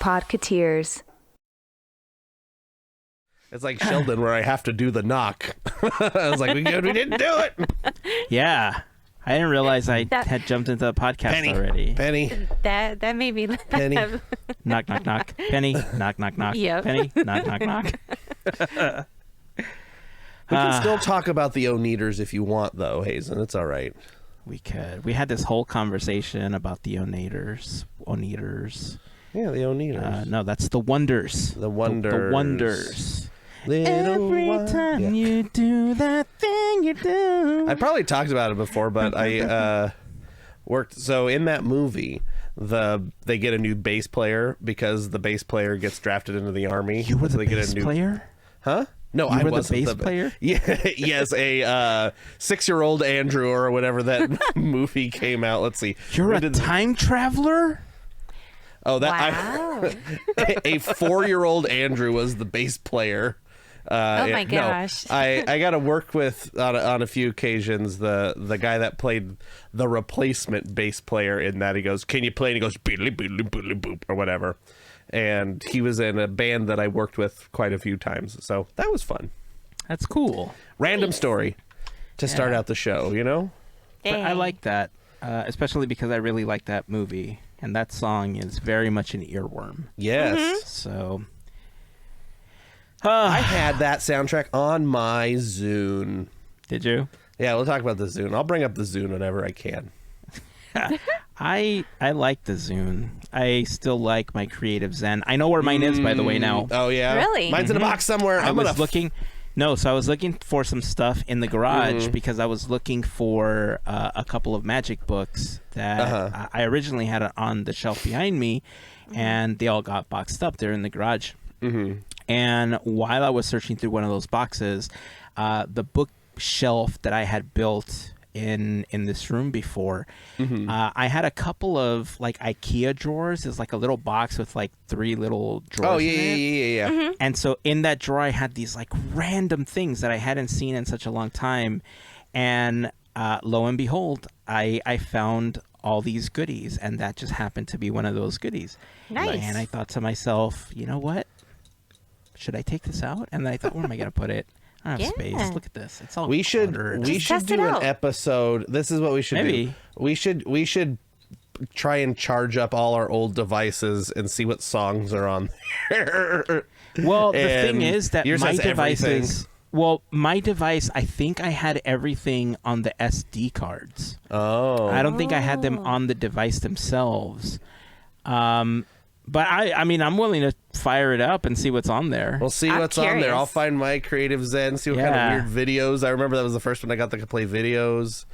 Podketeers. It's like Sheldon where I have to do the knock. I was like, we didn't do it. Yeah. I didn't realize I had jumped into the podcast already. Penny. That made me laugh. Penny. Knock, knock, knock. Penny. Knock, knock, knock. Yep. Penny. Knock, knock, knock. We can still talk about the Oneaters if you want, though, Hazen. It's all right. We could. We had this whole conversation about the Oneaters. Yeah, the Oneaters. No, that's the Wonders. The Wonders. The Wonders. Every time you do that thing you do. I probably talked about it before, but I worked. So in that movie, they get a new bass player because the bass player gets drafted into the army. You were the bass player? Huh? No, I wasn't the bass player. Yeah, yes, a 6-year-old Andrew or whatever that movie came out. Let's see. You're a time traveler. Oh, that Wow. a 4-year-old Andrew was the bass player. Oh my gosh. No, I got to work with on a few occasions the guy that played the replacement bass player in that. He goes, "Can you play?" And he goes, "Beedly beedly boodly boop," or whatever. And he was in a band that I worked with quite a few times, so that was fun. That's cool. Random story to start out the show, you know. But I like that, especially because I really like that movie, and that song is very much an earworm. Yes. So. I had that soundtrack on my Zune. Did you? Yeah, we'll talk about the Zune. I'll bring up the Zune whenever I can. I like the Zune. I still like my Creative Zen. I know where mine is, by the way, now. Oh, yeah? Really? Mine's in a box somewhere. I was looking for some stuff in the garage because I was looking for a couple of magic books that I originally had on the shelf behind me, and they all got boxed up. They're in the garage. And while I was searching through one of those boxes, the bookshelf that I had built in this room before, I had a couple of like IKEA drawers. It's like a little box with like 3 little drawers. Oh, yeah. And so in that drawer, I had these like random things that I hadn't seen in such a long time. And lo and behold, I found all these goodies, and that just happened to be one of those goodies. Nice. And I thought to myself, you know what? Should I take this out? And then I thought, where am I going to put it? I don't have space. Look at this. It's all We should do an episode. This is what we should do. We should try and charge up all our old devices and see what songs are on there. Well, the thing is that my everything. My device, I think I had everything on the SD cards. Oh. I don't think I had them on the device themselves. But I mean, I'm willing to fire it up and see what's on there. We'll see what's on there. I'll find my Creative Zen, see what kind of weird videos. I remember that was the first one I got that could play videos.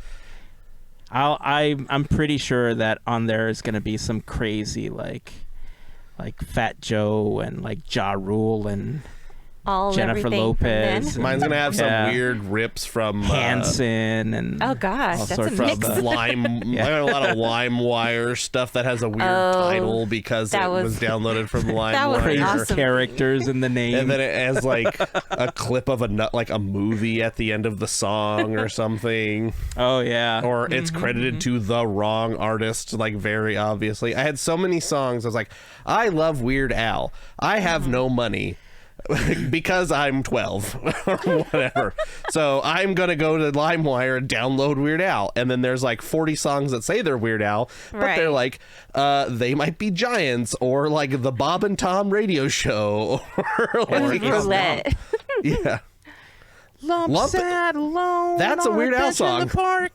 I'm pretty sure that on there is going to be some crazy like Fat Joe and like Ja Rule and Jennifer Lopez. Mine's gonna have some weird rips from Hanson and oh gosh, that's a mix. Lime. I got a lot of LimeWire stuff that has a weird title because it was downloaded from LimeWire. That was crazy awesome. Characters in the name, and then it has like a clip of a movie at the end of the song or something. Oh yeah, or it's credited to the wrong artist, like very obviously. I had so many songs. I was like, I love Weird Al. I have no money. Because I'm 12 or whatever. So I'm going to go to LimeWire and download Weird Al. And then there's like 40 songs that say they're Weird Al, but they're like, They Might Be Giants or like the Bob and Tom radio show. Or like, Roulette. Yeah. Lump sat alone. That's a Weird Al song.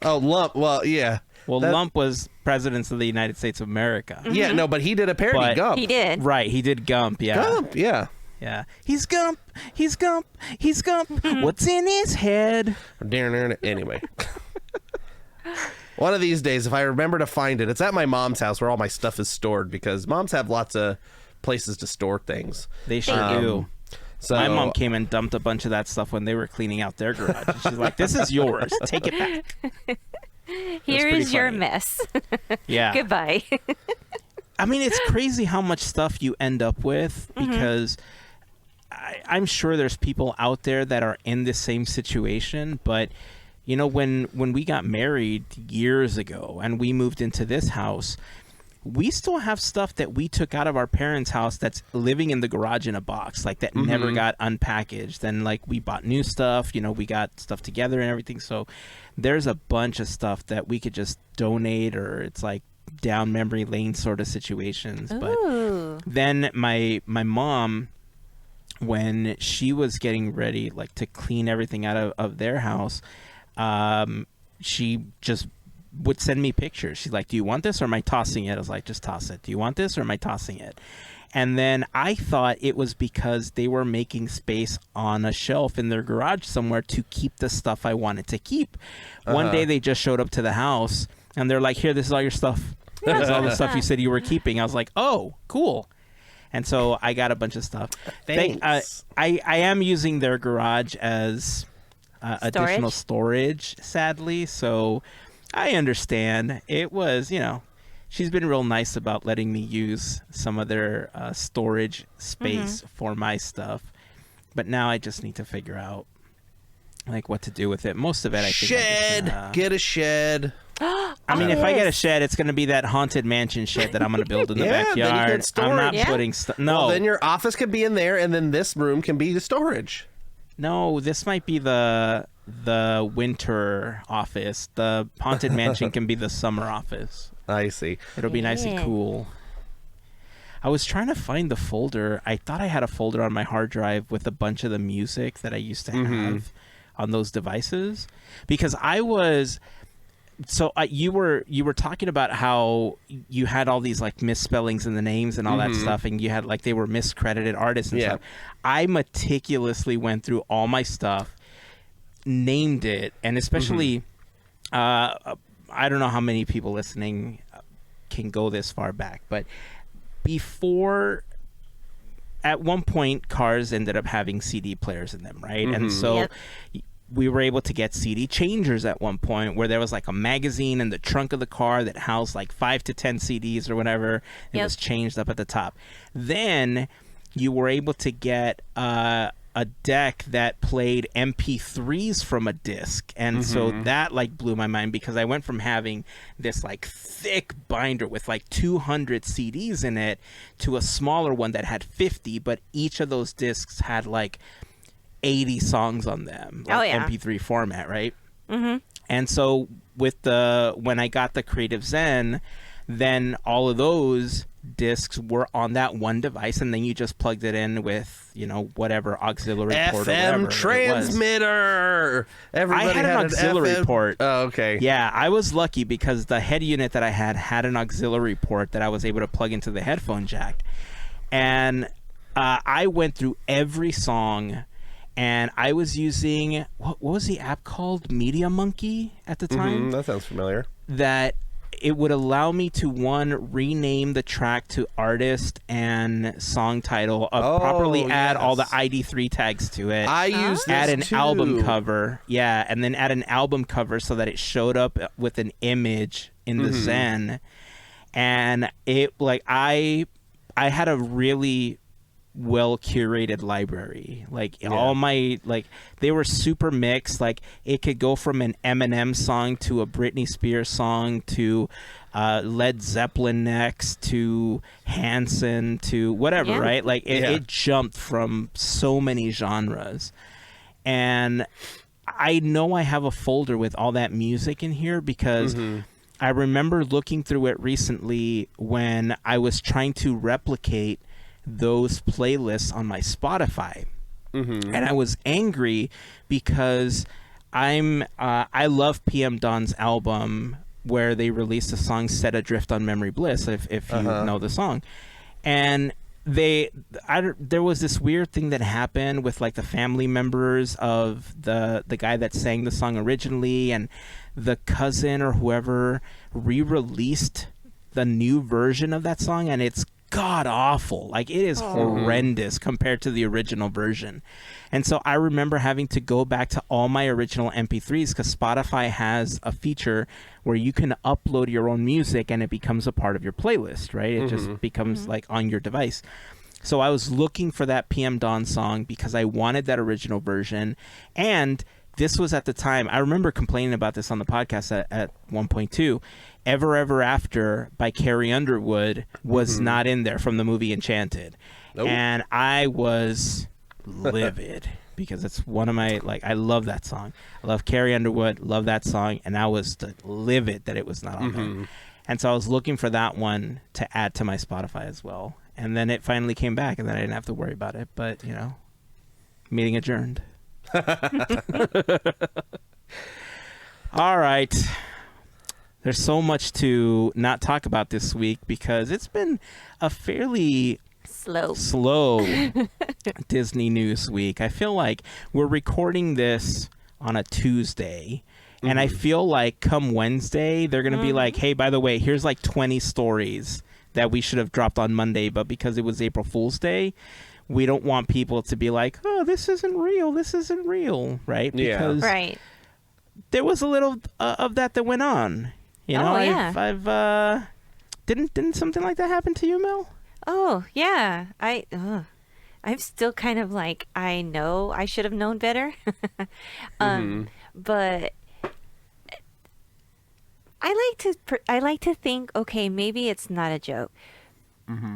Oh, Lump. Well, yeah. Well, Lump was Presidents of the United States of America. Yeah, no, but he did a parody Gump. He did. Right, he did Gump, yeah. Gump, yeah. Yeah. He's Gump. He's Gump. He's Gump. What's in his head? Anyway. One of these days, if I remember to find it, it's at my mom's house where all my stuff is stored because moms have lots of places to store things. They sure do. So my mom came and dumped a bunch of that stuff when they were cleaning out their garage. She's like, this is yours. Take it back. Here is your mess. Yeah. Goodbye. I mean, it's crazy how much stuff you end up with because I'm sure there's people out there that are in the same situation. But, you know, when we got married years ago and we moved into this house, we still have stuff that we took out of our parents' house that's living in the garage in a box, like that never got unpackaged. Then like we bought new stuff, you know, we got stuff together and everything. So there's a bunch of stuff that we could just donate, or it's like down memory lane sort of situations. Ooh. But then my mom, when she was getting ready like to clean everything out of their house, she just would send me pictures. She's like, do you want this or am I tossing it? I was like, just toss it. Do you want this or am I tossing it? And then I thought it was because they were making space on a shelf in their garage somewhere to keep the stuff I wanted to keep. One day they just showed up to the house and they're like, here, this is all your stuff. This is all the stuff you said you were keeping. I was like, oh, cool. And so I got a bunch of stuff. Thanks. I am using their garage as additional storage, sadly. So I understand. It was, you know, she's been real nice about letting me use some of their storage space for my stuff. But now I just need to figure out like what to do with it. Most of it, I think. Shed. Get a shed. I mean, if I get a shed, it's going to be that haunted mansion shed that I'm going to build in the Then you backyard. can store I'm not it. putting stuff. No. Well, then your office could be in there, and then this room can be the storage. No, this might be the winter office. The haunted mansion can be the summer office. I see. It'll be nice and cool. I was trying to find the folder. I thought I had a folder on my hard drive with a bunch of the music that I used to have on those devices, because I was. So you were talking about how you had all these like misspellings in the names and all that stuff, and you had like they were miscredited artists and stuff. I meticulously went through all my stuff, named it, and especially I don't know how many people listening can go this far back, but before, at one point, cars ended up having CD players in them, right? And so we were able to get CD changers at one point, where there was like a magazine in the trunk of the car that housed like 5 to 10 CDs or whatever. It was changed up at the top. Then you were able to get a deck that played MP3s from a disc. And so that like blew my mind, because I went from having this like thick binder with like 200 CDs in it to a smaller one that had 50, but each of those discs had like 80 songs on them, like MP3 format, right? And so when I got the Creative Zen, then all of those discs were on that one device, and then you just plugged it in with, you know, whatever auxiliary port or whatever FM transmitter. Everybody I had an auxiliary FM port. Oh, okay. Yeah, I was lucky because the head unit that I had an auxiliary port that I was able to plug into the headphone jack. And I went through every song, and I was using, what was the app called? Media Monkey at the time? That sounds familiar. That it would allow me to, one, rename the track to artist and song title, properly add all the ID3 tags to it. I used this add an too. album cover. Yeah, and then add an album cover so that it showed up with an image in the Zen. And it, like, I had a really well curated library. Like all my, like, they were super mixed. Like it could go from an Eminem song to a Britney Spears song to Led Zeppelin next to Hanson to whatever, right? Like it jumped from so many genres. And I know I have a folder with all that music in here because I remember looking through it recently when I was trying to replicate those playlists on my Spotify. And I was angry because I love PM Dawn's album where they released the song Set Adrift on Memory Bliss, if you know the song. And there was this weird thing that happened with like the family members of the guy that sang the song originally, and the cousin or whoever re-released the new version of that song, and it's god awful. Like it is horrendous compared to the original version. And so I remember having to go back to all my original MP3s because Spotify has a feature where you can upload your own music and it becomes a part of your playlist, right? It just becomes like on your device. So I was looking for that PM Dawn song because I wanted that original version. And this was at the time, I remember complaining about this on the podcast at one point too. Ever Ever After by Carrie Underwood was not in there from the movie Enchanted. Nope. And I was livid because it's one of my, like, I love that song. I love Carrie Underwood, love that song, and I was livid that it was not on there. And so I was looking for that one to add to my Spotify as well. And then it finally came back, and then I didn't have to worry about it. But, you know, meeting adjourned. All right. There's so much to not talk about this week because it's been a fairly slow Disney news week. I feel like we're recording this on a Tuesday, and I feel like come Wednesday, they're going to be like, hey, by the way, here's like 20 stories that we should have dropped on Monday, but because it was April Fool's Day, we don't want people to be like, oh, this isn't real, right? Because there was a little of that went on. You know, I've didn't something like that happen to you, Mel? Oh, yeah. I'm still kind of like, I know I should have known better. But I like to think, okay, maybe it's not a joke.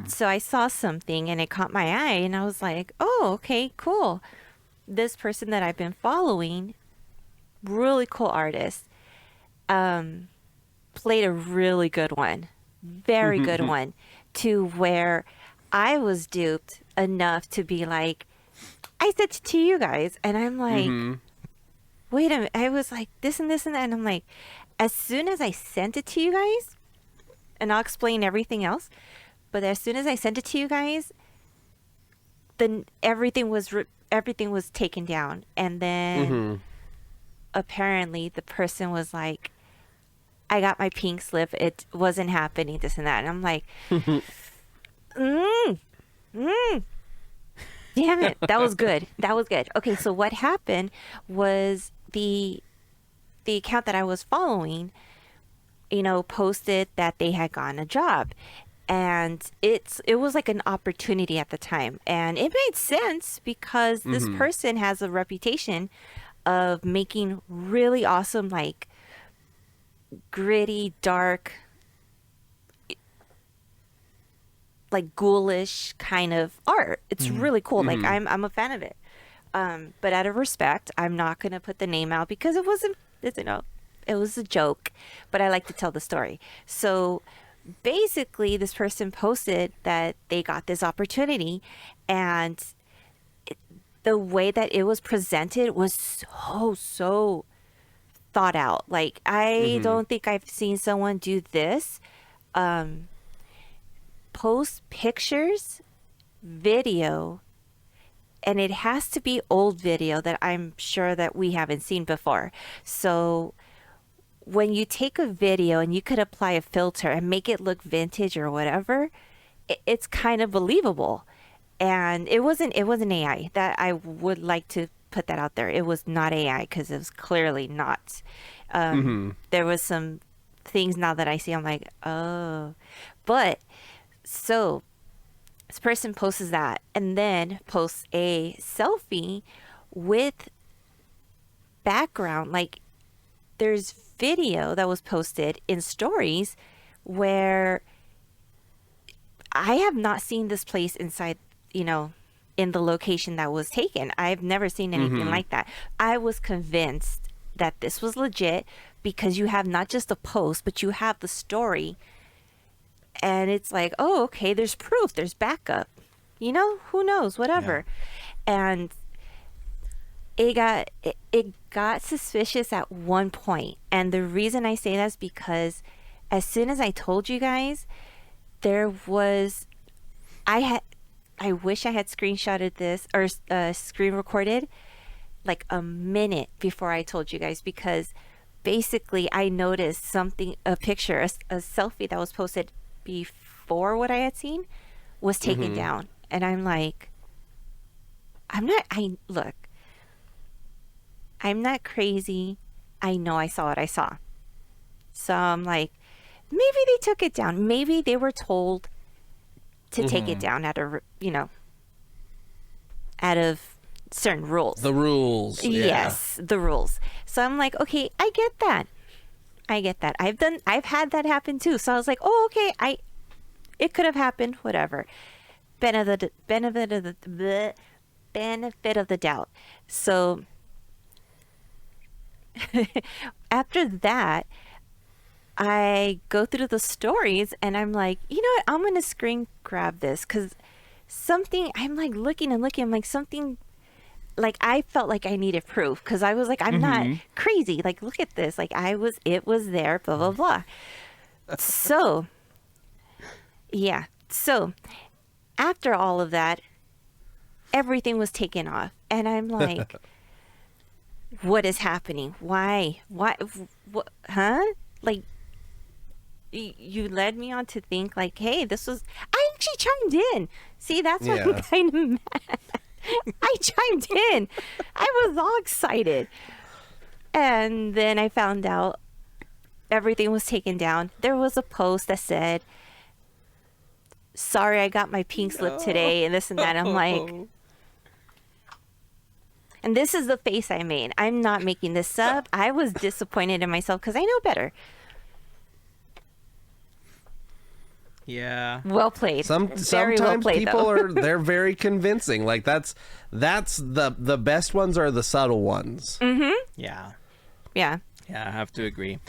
So I saw something and it caught my eye and I was like, oh, okay, cool. This person that I've been following, really cool artist, played a really good one, very good one, to where I was duped enough to be like, I said to you guys, and I'm like, wait a minute, I was like this and this and that, and I'm like, as soon as I sent it to you guys, and I'll explain everything else, but as soon as I sent it to you guys, then everything was taken down, and then apparently the person was like, I got my pink slip, it wasn't happening, this and that, and I'm like, damn it, that was good. Okay, so what happened was the account that I was following, you know, posted that they had gotten a job, and it was like an opportunity at the time, and it made sense because this person has a reputation of making really awesome, like, gritty, dark, like ghoulish kind of art. It's really cool. Like, I'm a fan of it. But out of respect, I'm not gonna put the name out because it wasn't, you know, it was a joke, but I like to tell the story. So basically this person posted that they got this opportunity, and the way that it was presented was so thought out. Like, I don't think I've seen someone do this. Post pictures, video, and it has to be old video that I'm sure that we haven't seen before. So when you take a video and you could apply a filter and make it look vintage or whatever, it's kind of believable. And it wasn't AI. That I would like to put that out there. It was not AI because it was clearly not. There was some things now that I see, I'm like, oh. But so this person posts that and then posts a selfie with background. Like, there's video that was posted in stories where I have not seen this place inside, you know, in the location that was taken. I've never seen anything like that. I was convinced that this was legit because you have not just a post, but you have the story. And it's like, oh, okay, there's proof, there's backup. You know, who knows, whatever. Yeah. And it got suspicious at one point. And the reason I say that is because as soon as I told you guys, there was, I wish I had screenshotted this or screen recorded like a minute before I told you guys, because basically I noticed something, a picture, a selfie that was posted before what I had seen was taken down. And I'm like, I'm not crazy. I know I saw what I saw. So I'm like, maybe they took it down. Maybe they were told to take it down out of certain rules. The rules. Yes, the rules. So I'm like, okay, I get that. I get that. I've had that happen too. So I was like, oh, okay. It could have happened. Whatever. Benefit of the doubt. So after that, I go through the stories and I'm like, you know what? I'm going to screen grab this because something, I'm like looking and looking. I'm like, something, like I felt like I needed proof because I was like, I'm not crazy. Like, look at this. Like it was there, blah, blah, blah. So, yeah. So after all of that, everything was taken off. And I'm like, what is happening? Why? What? Huh? Like, you led me on to think like, hey, this was, I actually chimed in. See, that's what I'm kind of mad. I chimed in. I was all excited. And then I found out everything was taken down. There was a post that said, sorry, I got my pink slip today and this and that. I'm like, and this is the face I made. I'm not making this up. I was disappointed in myself because I know better. Yeah. Well played. Sometimes well played, people they're very convincing. Like that's the best ones are the subtle ones. Mm-hmm. Yeah. Yeah. Yeah, I have to agree.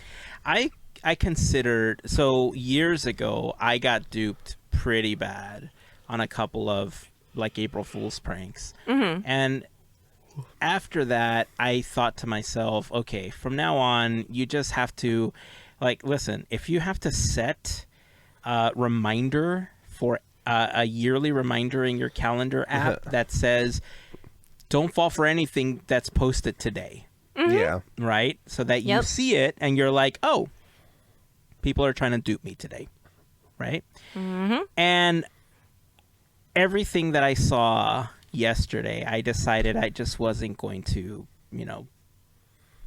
I considered, so years ago I got duped pretty bad on a couple of like April Fool's pranks. Mm-hmm. And after that I thought to myself, okay, from now on you just have to, like, listen, if you have to set reminder for a yearly reminder in your calendar app that says don't fall for anything that's posted today. Mm-hmm. Yeah. Right? So that you see it and you're like, oh, people are trying to dupe me today. Right? Mm-hmm. And everything that I saw yesterday, I decided I just wasn't going to,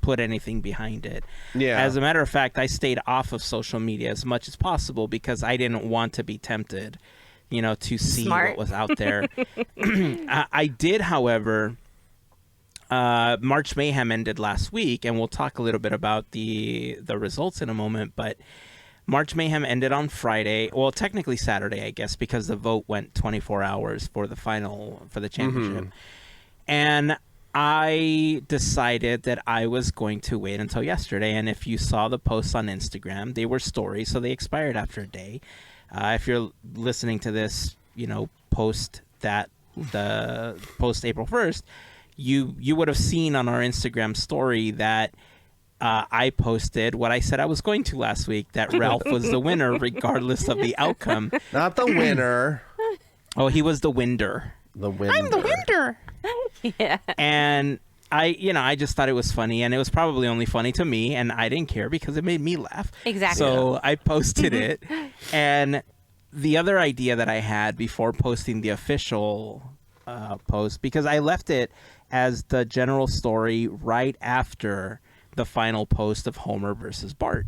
put anything behind it. Yeah. As a matter of fact, I stayed off of social media as much as possible because I didn't want to be tempted, to see Smart. what was out there. I did, however, March Mayhem ended last week, and we'll talk a little bit about the results in a moment, but March Mayhem ended on Friday. Well, technically Saturday, I guess, because the vote went 24 hours for the final, for the championship. Mm-hmm. And I decided that I was going to wait until yesterday. And if you saw the posts on Instagram, they were stories, so they expired after a day. If you're listening to this, post April 1st, you would have seen on our Instagram story that I posted what I said I was going to last week, that Ralph was the winner regardless of the outcome. Not the winner. Oh, he was the winder. The winner. I'm the winder. Yeah. And I just thought it was funny, and it was probably only funny to me, and I didn't care because it made me laugh. Exactly. So I posted it. And the other idea that I had before posting the official post, because I left it as the general story right after the final post of Homer versus Bart.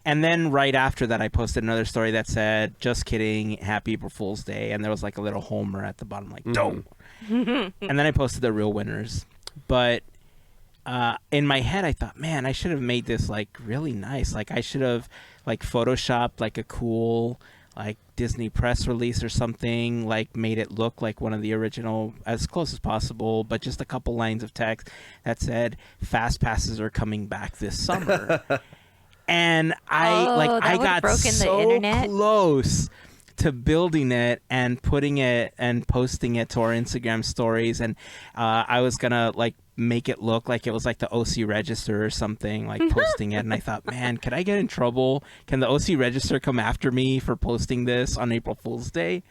And then right after that, I posted another story that said, just kidding, happy April Fool's Day. And there was like a little Homer at the bottom, like, don't. And then I posted the real winners. But in my head, I thought, man, I should have made this like really nice. Like I should have like photoshopped like a cool like Disney press release or something, like made it look like one of the original as close as possible, but just a couple lines of text that said fast passes are coming back this summer. And I got so close to building it and putting it and posting it to our Instagram stories, and I was gonna like make it look like it was like the OC Register or something, like posting it. And I thought, man, could I get in trouble? Can the OC Register come after me for posting this on April Fool's Day?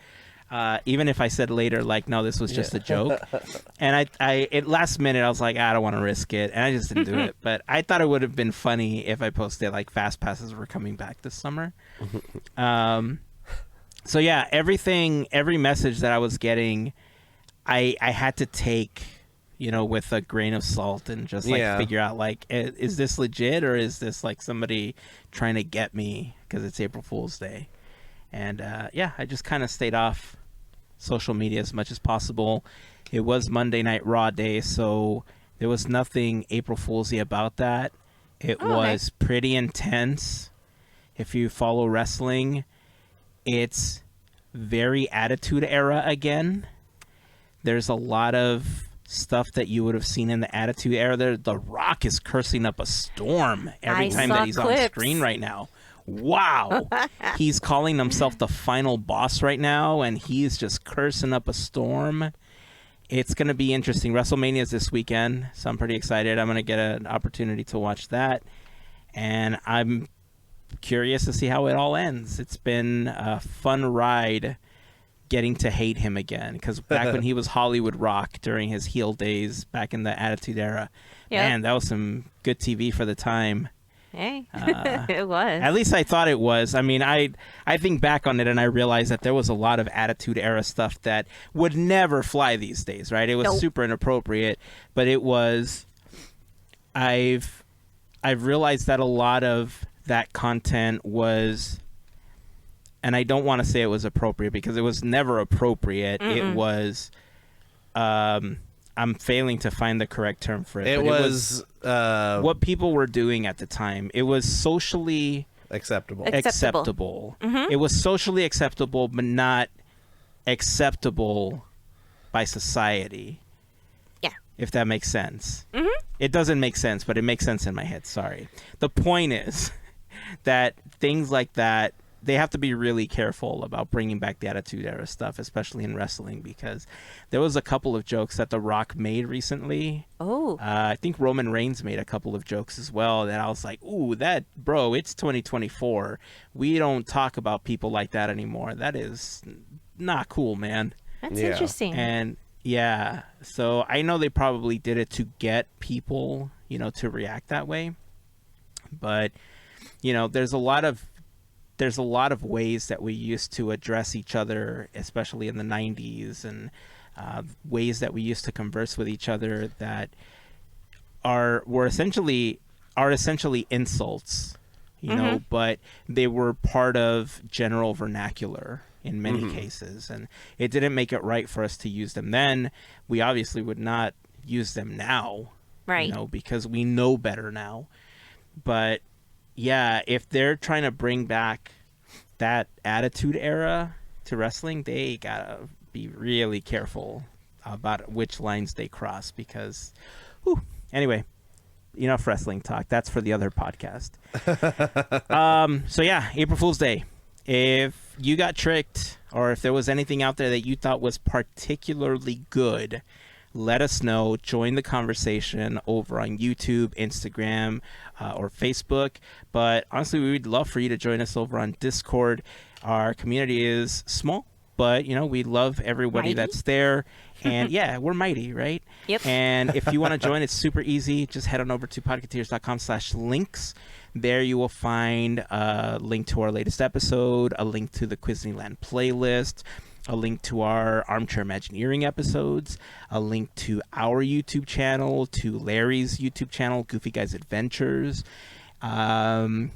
Even if I said later, like, no, this was just a joke. And I at last minute, I was like, I don't want to risk it. And I just didn't do it. But I thought it would have been funny if I posted like fast passes were coming back this summer. So yeah, every message that I was getting, I had to take, with a grain of salt and just like figure out like, is this legit or is this like somebody trying to get me because it's April Fool's Day? And I just kind of stayed off social media as much as possible. It was Monday Night Raw Day, so there was nothing April Fool's-y about that. It was pretty intense. If you follow wrestling, it's very Attitude Era again. There's a lot of stuff that you would have seen in the Attitude Era. The Rock is cursing up a storm every time that he's on screen right now. Wow. He's calling himself the final boss right now, and he's just cursing up a storm. It's going to be interesting. WrestleMania is this weekend, so I'm pretty excited. I'm going to get an opportunity to watch that, and I'm curious to see how it all ends. It's been a fun ride getting to hate him again, because back when he was Hollywood Rock during his heel days back in the Attitude Era, man, that was some good TV for the time. Hey, it was. At least I thought it was. I mean, I think back on it and I realized that there was a lot of Attitude Era stuff that would never fly these days, right? It was super inappropriate, but it was. I've realized that a lot of that content was, and I don't want to say it was appropriate because it was never appropriate. It was. I'm failing to find the correct term for it. It was what people were doing at the time. It was socially acceptable. It was socially acceptable, but not acceptable by society. Yeah. If that makes sense. It doesn't make sense, but it makes sense in my head. Sorry. The point is that things like that, they have to be really careful about bringing back the Attitude Era stuff, especially in wrestling, because there was a couple of jokes that The Rock made recently. I think Roman Reigns made a couple of jokes as well that I was like, ooh, it's 2024. We don't talk about people like that anymore. That is not cool, man. That's interesting. And yeah, so I know they probably did it to get people, to react that way. But, there's a lot of ways that we used to address each other, especially in the 90s, and ways that we used to converse with each other that are essentially insults, but they were part of general vernacular in many cases, and it didn't make it right for us to use them then. We obviously would not use them now, right? Because we know better now. But yeah, if they're trying to bring back that Attitude Era to wrestling, they gotta be really careful about which lines they cross, because, anyway, enough wrestling talk. That's for the other podcast. So yeah, April Fool's Day. If you got tricked, or if there was anything out there that you thought was particularly good, let us know. Join the conversation over on YouTube, Instagram, or Facebook. But honestly, we would love for you to join us over on Discord. Our community is small, but we love everybody that's there. And yeah, we're mighty, right? Yep. And if you want to join, it's super easy. Just head on over to podketeers.com/links. There you will find a link to our latest episode, a link to the Quizneyland playlist, a link to our Armchair Imagineering episodes, a link to our YouTube channel, to Larry's YouTube channel, Goofy Guys Adventures, any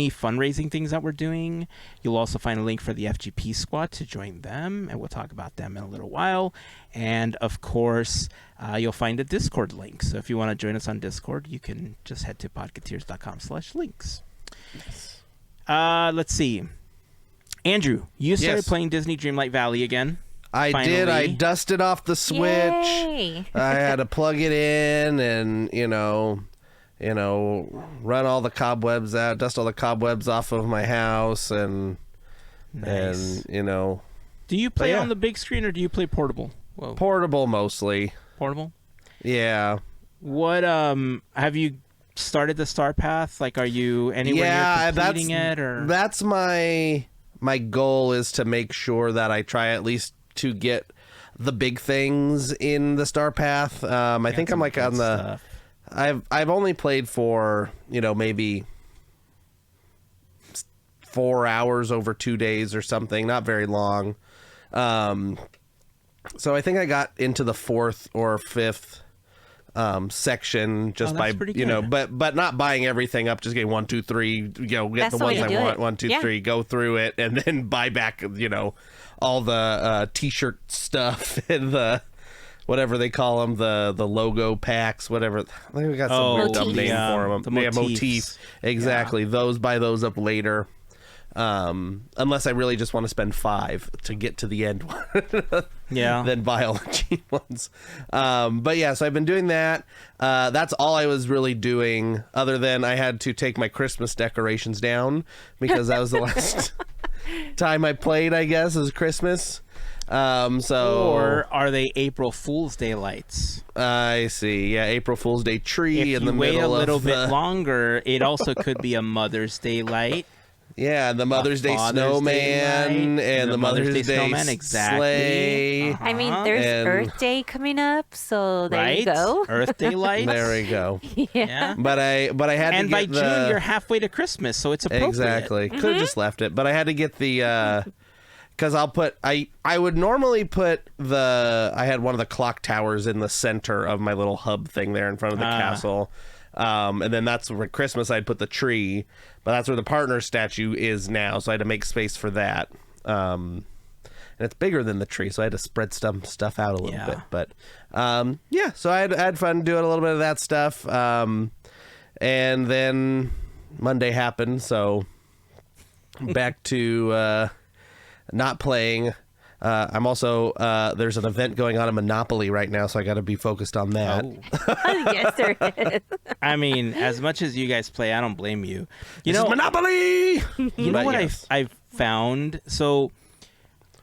fundraising things that we're doing. You'll also find a link for the FGP Squad to join them, and we'll talk about them in a little while. And of course, you'll find a Discord link. So if you want to join us on Discord, you can just head to podketeers.com/links. Yes. Let's see. Andrew, you started playing Disney Dreamlight Valley again. I did. I dusted off the Switch. Yay. I had to plug it in and, run all the cobwebs out, dust all the cobwebs off of my house, and nice. Do you play on the big screen or do you play portable? Whoa. Portable mostly. Portable? Yeah. What have you started the Star Path? Like, are you anywhere near completing it, or that's my goal, is to make sure that I try at least to get the big things in the Star Path. I think I'm like on the stuff. I've only played for, maybe 4 hours over 2 days or something, not very long. So I think I got into the 4th or 5th section just by but not buying everything up, just getting 1, 2, 3, get That's the ones I want, it. 1, 2, 3, go through it, and then buy back all the t-shirt stuff and the whatever they call them, the logo packs, whatever. I think we got some weird dumb name for them. The motif. Exactly. Yeah. Buy those up later. Unless I really just want to spend $5 to get to the end one. Yeah. Then buy all the cheap ones. But yeah, so I've been doing that. That's all I was really doing, other than I had to take my Christmas decorations down because that was the last time I played, I guess, is Christmas. Or are they April Fool's Day lights? I see. Yeah, April Fool's Day tree in the middle of If you wait a little bit longer, it also could be a Mother's Day light. Yeah, the Mother's Day snowman and the Mother's Day snowman, sleigh. I mean, there's Earth Day coming up, so there you go. Earth Day lights. There we go. Yeah. But I had and to get by June you're halfway to Christmas, so it's appropriate. Exactly. Could have just left it, but I had to get the because I would normally put I had one of the clock towers in the center of my little hub thing there in front of the castle. And then that's where Christmas I'd put the tree, but that's where the partner statue is now, so I had to make space for that. And it's bigger than the tree, so I had to spread stuff out a little bit. But yeah, so I had fun doing a little bit of that stuff. And then Monday happened, so back to not playing. I'm also there's an event going on in Monopoly right now, so I got to be focused on that. Yes, there is. I mean, as much as you guys play, I don't blame you. This is Monopoly. You know what I've found? So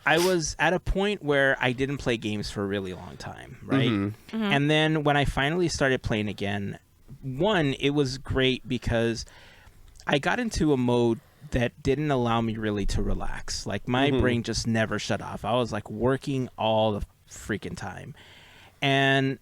I was at a point where I didn't play games for a really long time, right? Mm-hmm. And then when I finally started playing again, one, it was great because I got into a mode that didn't allow me really to relax. Like my brain just never shut off. I was like working all the freaking time. And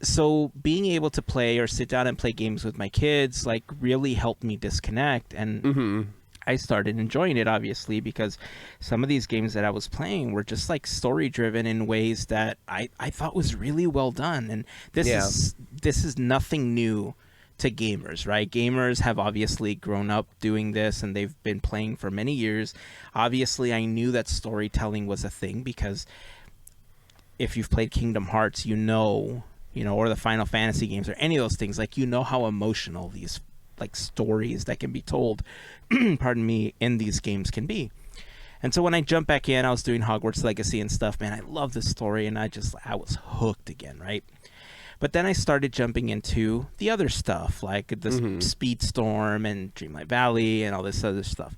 so being able to play or sit down and play games with my kids like really helped me disconnect. And I started enjoying it, obviously, because some of these games that I was playing were just like story driven in ways that I thought was really well done. And this is nothing new to gamers, right? Gamers have obviously grown up doing this and they've been playing for many years. Obviously, I knew that storytelling was a thing because if you've played Kingdom Hearts, you know, or the Final Fantasy games or any of those things, like, you know how emotional these like stories that can be told, pardon me, in these games can be. And so when I jumped back in, I was doing Hogwarts Legacy and stuff, man, I love this story and I was hooked again, right? But then I started jumping into the other stuff, like the Speedstorm and Dreamlight Valley and all this other stuff.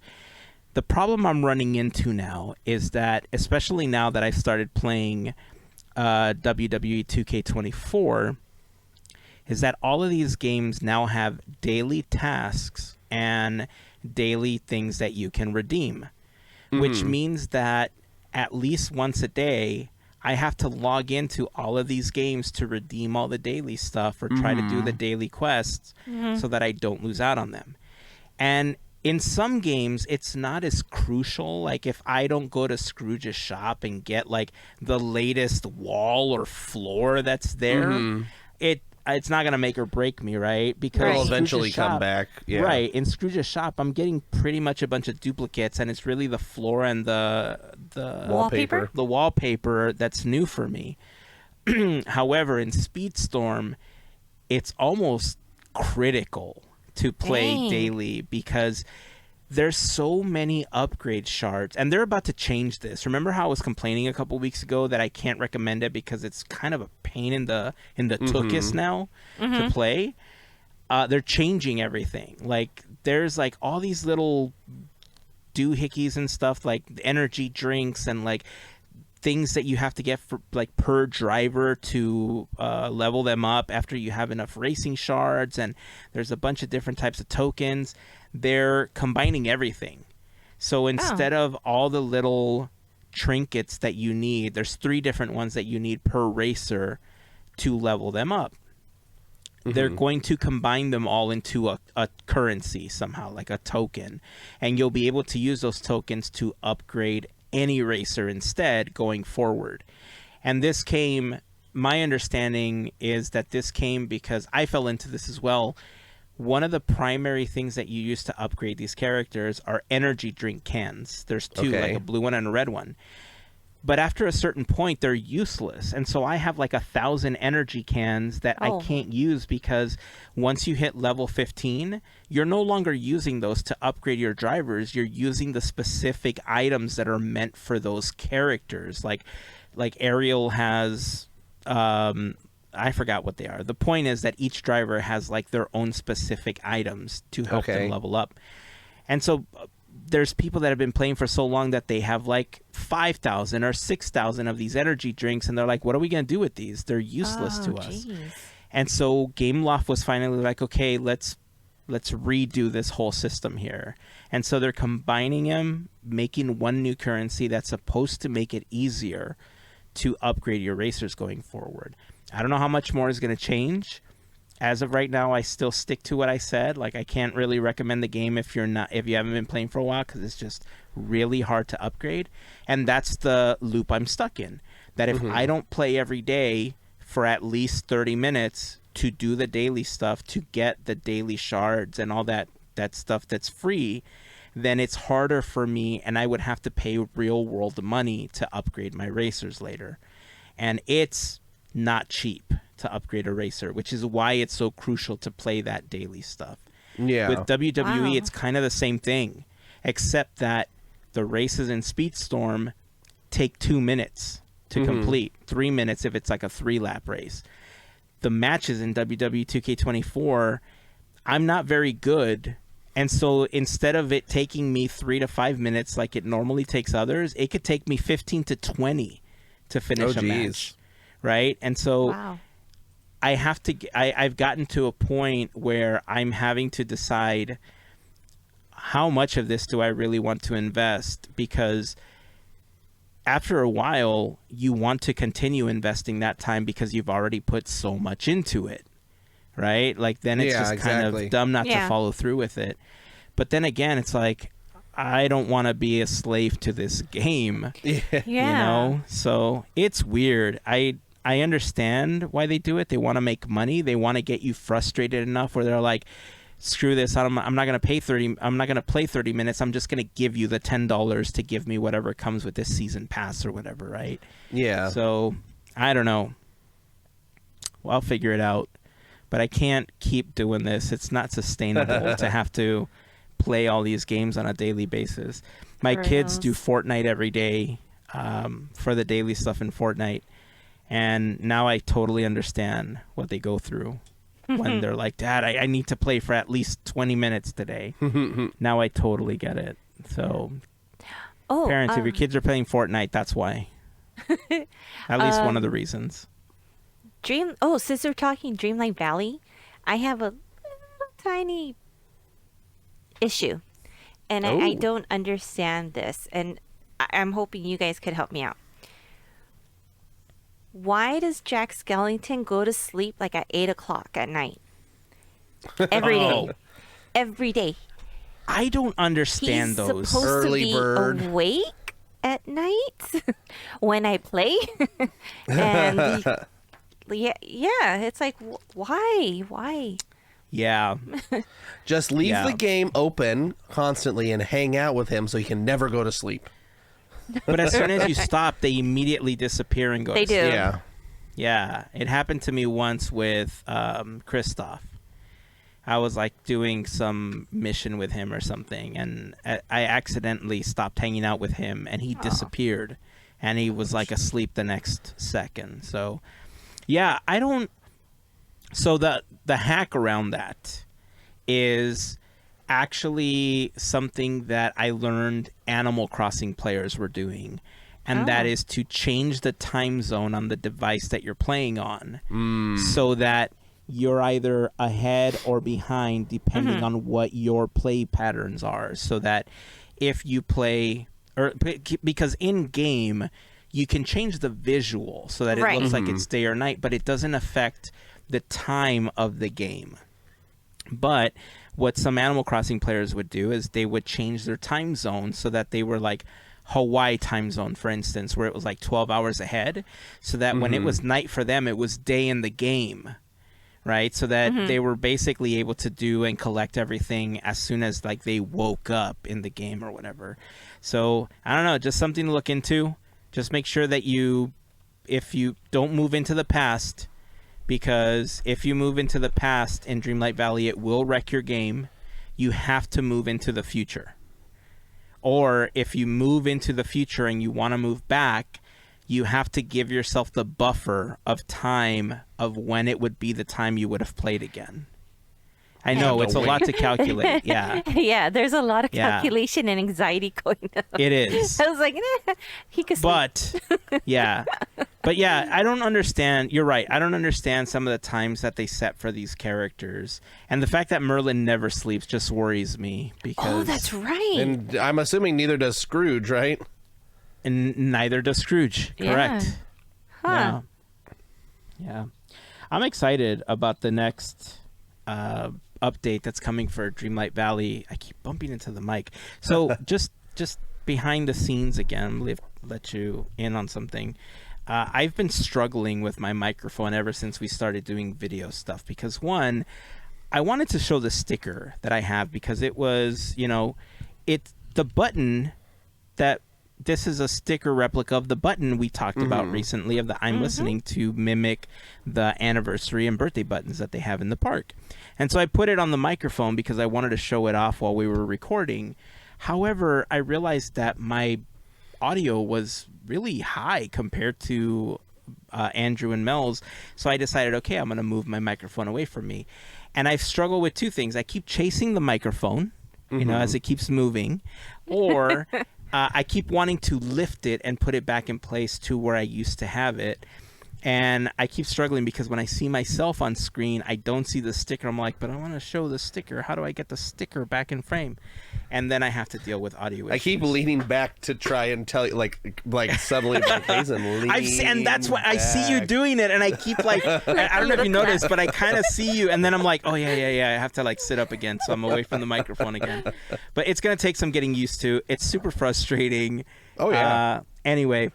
The problem I'm running into now is that, especially now that I've started playing WWE 2K24, is that all of these games now have daily tasks and daily things that you can redeem, which means that at least once a day, I have to log into all of these games to redeem all the daily stuff or try to do the daily quests so that I don't lose out on them. And in some games, it's not as crucial. Like if I don't go to Scrooge's shop and get like the latest wall or floor that's there, it's not going to make or break me, right? Because it'll eventually come back. Yeah. Right. In Scrooge's shop, I'm getting pretty much a bunch of duplicates, and it's really the floor and the wallpaper? The wallpaper that's new for me. However, in Speedstorm, it's almost critical to play daily because there's so many upgrade shards, and they're about to change this. Remember how I was complaining a couple weeks ago that I can't recommend it because it's kind of a pain in the tuchus now to play? They're changing everything. Like there's like all these little doohickeys and stuff, like energy drinks and like things that you have to get for like per driver to level them up after you have enough racing shards, and there's a bunch of different types of tokens. They're combining everything. So instead of all the little trinkets that you need, there's 3 different ones that you need per racer to level them up. They're going to combine them all into a currency somehow, like a token. And you'll be able to use those tokens to upgrade any racer instead going forward. And this came, my understanding is that this came because I fell into this as well. One of the primary things that you use to upgrade these characters are energy drink cans. There's 2, like a blue one and a red one. But after a certain point, they're useless. And so I have like 1,000 energy cans that I can't use because once you hit level 15, you're no longer using those to upgrade your drivers. You're using the specific items that are meant for those characters. Like Ariel has, I forgot what they are. The point is that each driver has like their own specific items to help them level up. And so there's people that have been playing for so long that they have like 5,000 or 6,000 of these energy drinks, and they're like, what are we going to do with these? They're useless to us. And so Gameloft was finally like, okay, let's redo this whole system here. And so they're combining them, making one new currency that's supposed to make it easier to upgrade your racers going forward. I don't know how much more is going to change. As of right now, I still stick to what I said. Like, I can't really recommend the game if you haven't been playing for a while, because it's just really hard to upgrade. And that's the loop I'm stuck in. That if I don't play every day for at least 30 minutes to do the daily stuff, to get the daily shards and all that stuff that's free, then it's harder for me, and I would have to pay real world money to upgrade my racers later. And it's not cheap to upgrade a racer, which is why it's so crucial to play that daily stuff. Yeah. With WWE, it's kind of the same thing, except that the races in Speedstorm take 2 minutes to complete, 3 minutes if it's like a 3-lap race. The matches in WWE 2K24, I'm not very good, and so instead of it taking me 3 to 5 minutes like it normally takes others, it could take me 15 to 20 to finish a match. Right? And so I've gotten to a point where I'm having to decide how much of this do I really want to invest, because after a while you want to continue investing that time because you've already put so much into it, right? Like then it's kind of dumb not to follow through with it. But then again, it's like, I don't want to be a slave to this game. You know? So it's weird. I understand why they do it. They want to make money. They want to get you frustrated enough where they're like, screw this. I'm not going to pay 30. I'm not going to play 30 minutes. I'm just going to give you the $10 to give me whatever comes with this season pass or whatever, right? Yeah. So I don't know. Well, I'll figure it out. But I can't keep doing this. It's not sustainable to have to play all these games on a daily basis. My kids do Fortnite every day for the daily stuff in Fortnite. And now I totally understand what they go through when they're like, Dad, I need to play for at least 20 minutes today. Now I totally get it. So, parents, if your kids are playing Fortnite, that's why. At least one of the reasons. Since we're talking Dreamlight Valley, I have a tiny issue. And I don't understand this. And I'm hoping you guys could help me out. Why does Jack Skellington go to sleep like at 8 o'clock at night? Every day. Every day. I don't understand those. He's supposed early to be bird. Awake at night when I play. And it's like, why? Yeah. Just leave the game open constantly and hang out with him so he can never go to sleep. But as soon as you stop, they immediately disappear and go. They do. Yeah. Yeah. It happened to me once with Christoph. I was like doing some mission with him or something, and I accidentally stopped hanging out with him, and he disappeared, and he was like asleep the next second. So, yeah, I don't. So the hack around that is actually something that I learned Animal Crossing players were doing, and that is to change the time zone on the device that you're playing on, so that you're either ahead or behind depending on what your play patterns are. So that if you play, or because in game you can change the visual so that it looks like it's day or night, but it doesn't affect the time of the game. But what some Animal Crossing players would do is they would change their time zone so that they were like Hawaii time zone, for instance, where it was like 12 hours ahead, so that when it was night for them, it was day in the game, right? So that they were basically able to do and collect everything as soon as like they woke up in the game or whatever. So I don't know, just something to look into. Just make sure that if you don't move into the past, because if you move into the past in Dreamlight Valley, it will wreck your game. You have to move into the future. Or if you move into the future and you want to move back, you have to give yourself the buffer of time of when it would be the time you would have played again. I know, it's a lot to calculate. Yeah. Yeah, there's a lot of calculation and anxiety going on. It is. I was like, he could sleep. But, yeah. But, yeah, I don't understand. You're right. I don't understand some of the times that they set for these characters. And the fact that Merlin never sleeps just worries me. Because, oh, that's right. And I'm assuming neither does Scrooge, right? And neither does Scrooge. Correct. Huh. Yeah. I'm excited about the next update that's coming for Dreamlight Valley. I keep bumping into the mic. So just behind the scenes again, let you in on something. I've been struggling with my microphone ever since we started doing video stuff because one, I wanted to show the sticker that I have because it was, it's the button that this is a sticker replica of the button we talked about recently of the I'm listening to mimic the anniversary and birthday buttons that they have in the park. And so I put it on the microphone because I wanted to show it off while we were recording. However, I realized that my audio was really high compared to Andrew and Mel's. So I decided, okay, I'm going to move my microphone away from me. And I've struggled with two things. I keep chasing the microphone, as it keeps moving, or I keep wanting to lift it and put it back in place to where I used to have it. And I keep struggling because when I see myself on screen, I don't see the sticker. I'm like, but I want to show the sticker. How do I get the sticker back in frame? And then I have to deal with audio issues. I keep leaning back to try and tell you, like suddenly, and that's what I see you doing it, and I keep I don't know if you noticed, but I kind of see you, and then I'm like, oh yeah, I have to sit up again, so I'm away from the microphone again. But it's gonna take some getting used to. It's super frustrating. Oh yeah. Anyway.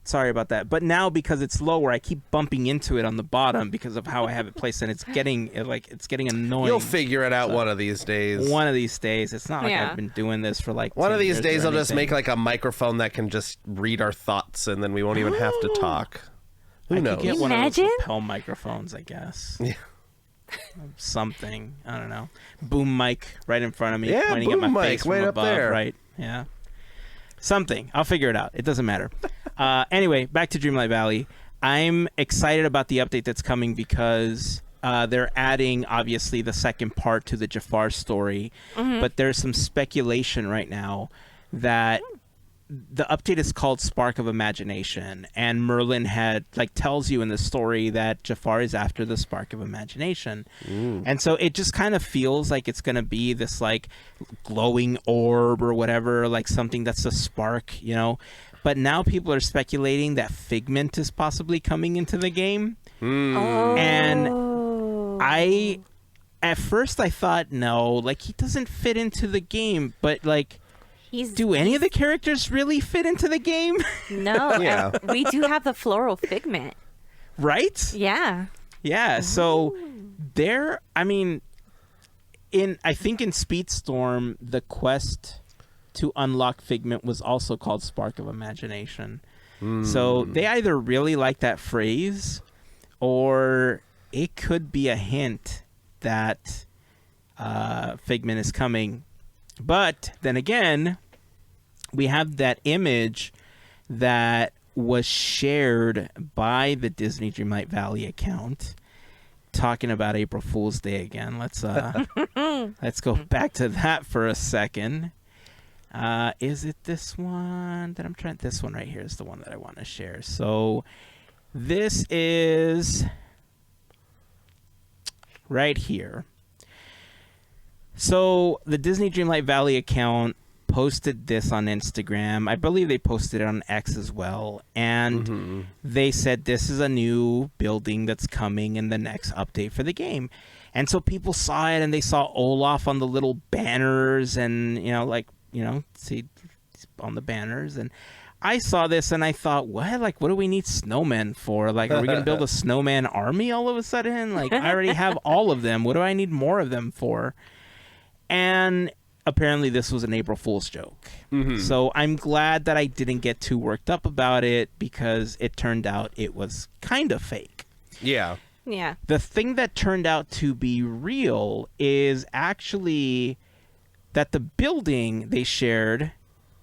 Sorry about that. But now because it's lower, I keep bumping into it on the bottom because of how I have it placed, and it's getting annoying. You'll figure it out one of these days. One of these days. It's not like I've been doing this for one of these days. I'll just make a microphone that can just read our thoughts, and then we won't even have to talk. Who knows? Could get one of those lapel microphones, I guess. Yeah. Something. I don't know. Boom mic right in front of me, pointing at my face from above. There. Right. Yeah. Something. I'll figure it out. It doesn't matter. Anyway, back to Dreamlight Valley. I'm excited about the update that's coming because they're adding, obviously, the second part to the Jafar story. But there's some speculation right now that the update is called Spark of Imagination. And Merlin tells you in the story that Jafar is after the Spark of Imagination. And so it just kind of feels like it's going to be this glowing orb or whatever, something that's a spark, But now people are speculating that Figment is possibly coming into the game. And at first I thought, no, he doesn't fit into the game, but do any of the characters really fit into the game? No. Yeah. We do have the floral Figment. Right? Yeah. Yeah. So I think in Speedstorm, the quest to unlock Figment was also called Spark of Imagination. So they either really like that phrase, or it could be a hint that Figment is coming. But then again, we have that image that was shared by the Disney Dreamlight Valley account talking about April Fool's Day again. Let's go back to that for a second. Is it this one that I'm trying? This one right here is the one that I want to share. So this is right here. So the Disney Dreamlight Valley account posted this on Instagram. I believe they posted it on X as well. And they said this is a new building that's coming in the next update for the game. And so people saw it, and they saw Olaf on the little banners and, see on the banners. And I saw this and I thought, what? What do we need snowmen for? Are we going to build a snowman army all of a sudden? I already have all of them. What do I need more of them for? And apparently this was an April Fool's joke. So I'm glad that I didn't get too worked up about it because it turned out it was kind of fake. Yeah. Yeah. The thing that turned out to be real is actually that the building they shared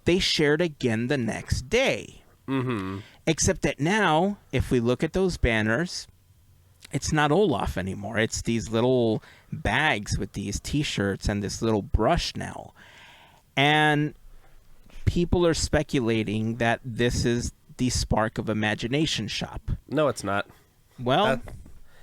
again the next day. Except that now, if we look at those banners, it's not Olaf anymore. It's these little bags with these T-shirts and this little brush now. And people are speculating that this is the Spark of Imagination shop. No, it's not. Well,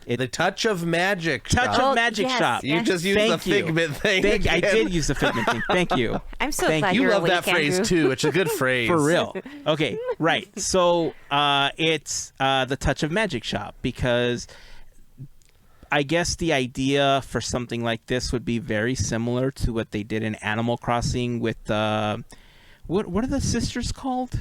The Touch of Magic Touch shop. of Magic yes, shop. You just used the Figment thing. I again. did use the Figment thing. Thank you. I'm so Thank glad You you're love awake, that phrase Andrew. too. It's a good phrase. For real. Okay, right. So it's the Touch of Magic shop because I guess the idea for something like this would be very similar to what they did in Animal Crossing with what are the sisters called?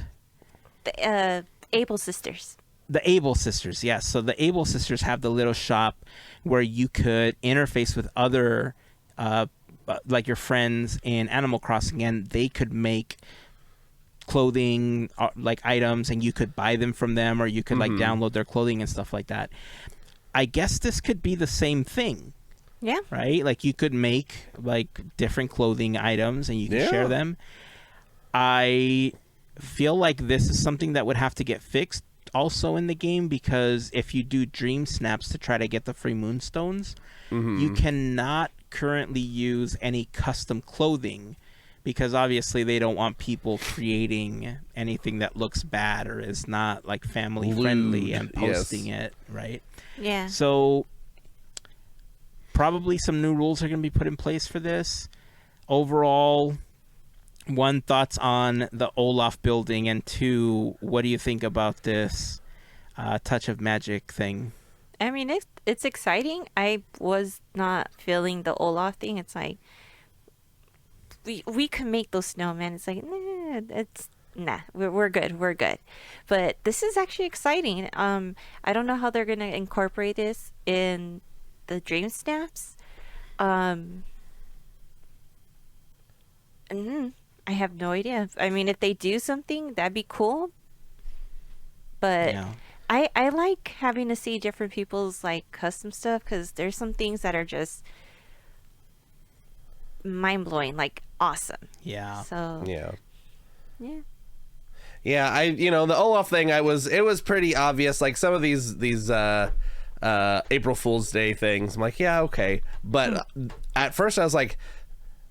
The Able Sisters. The Able Sisters, yes. So the Able Sisters have the little shop where you could interface with other, like your friends in Animal Crossing, and they could make clothing, like items, and you could buy them from them, or you could like download their clothing and stuff like that. I guess this could be the same thing, Yeah. right? Like you could make like different clothing items, and you can share them. I feel like this is something that would have to get fixed also in the game, because if you do dream snaps to try to get the free moonstones, you cannot currently use any custom clothing, because obviously they don't want people creating anything that looks bad or is not like family friendly and posting it, right? Yeah. So probably some new rules are going to be put in place for this. Overall, one, thoughts on the Olaf building, and two, what do you think about this Touch of Magic thing? I mean, it's exciting. I was not feeling the Olaf thing. It's like we can make those snowmen. It's like we're good. We're good. But this is actually exciting. I don't know how they're gonna incorporate this in the dream snaps. I have no idea. I mean, if they do something, that'd be cool. But Yeah. I like having to see different people's like custom stuff, because there's some things that are just mind blowing, like awesome. Yeah. So Yeah. yeah. Yeah, the Olaf thing, it was pretty obvious. Like some of these April Fool's Day things, I'm like, yeah, okay. But at first I was like,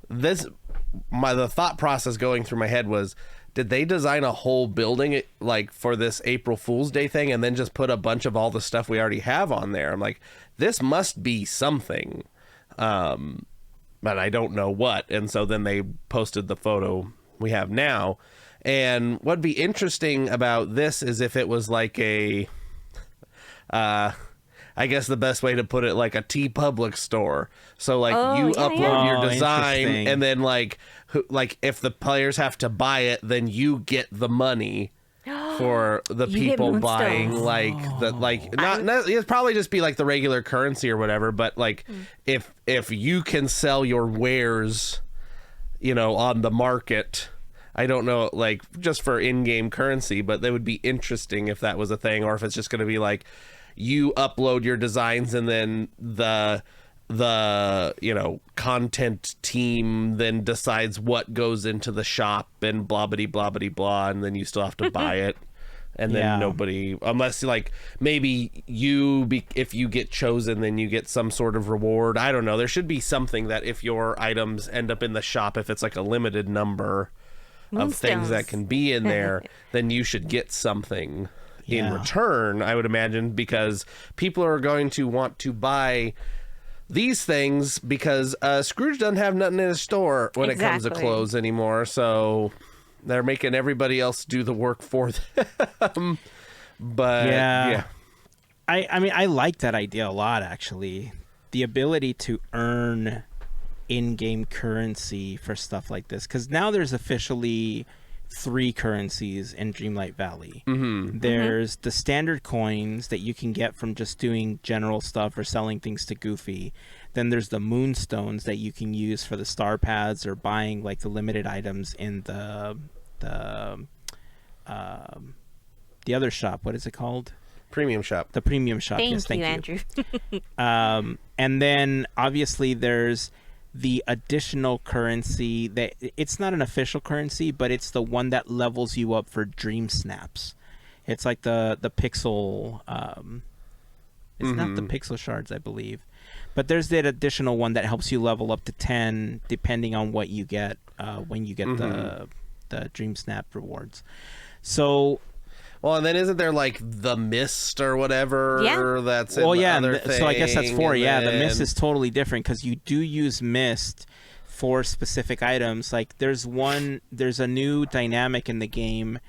the thought process going through my head was, did they design a whole building like for this April Fool's Day thing and then just put a bunch of all the stuff we already have on there? I'm like, this must be something, but I don't know what. And so then they posted the photo we have now. And what'd be interesting about this is if it was like a I guess the best way to put it, like a TeePublic store. So like you upload your design, and then like if the players have to buy it, then you get the money for the people buying it'd probably just be like the regular currency or whatever. But like if you can sell your wares, on the market, I don't know, like just for in-game currency, but that would be interesting if that was a thing, or if it's just going to be like, you upload your designs and then the content team then decides what goes into the shop and blah blah blah blah blah, and then you still have to buy it, and then nobody, unless like maybe if you get chosen, then you get some sort of reward. I don't know. There should be something that if your items end up in the shop, if it's like a limited number of things that can be in there, then you should get something in return, I would imagine, because people are going to want to buy these things, because Scrooge doesn't have nothing in his store when it comes to clothes anymore, so they're making everybody else do the work for them. But I mean, I like that idea a lot, actually. The ability to earn in-game currency for stuff like this, because now there's officially 3 currencies in Dreamlight Valley. There's the standard coins that you can get from just doing general stuff or selling things to Goofy. Then there's the moonstones that you can use for the star paths or buying like the limited items in the other shop. What is it called? Premium shop. The premium shop. Thank you, Andrew. Andrew. And then obviously there's the additional currency that it's not an official currency, but it's the one that levels you up for dream snaps. It's like the pixel. It's not the pixel shards, I believe, but there's that additional one that helps you level up to 10 depending on what you get when you get the dream snap rewards. So. Well, and then isn't there like the mist or whatever? Yeah. That's in the other thing, so I guess that's 4. Yeah, the mist then- is totally different because you do use mist for specific items. Like there's a new dynamic in the game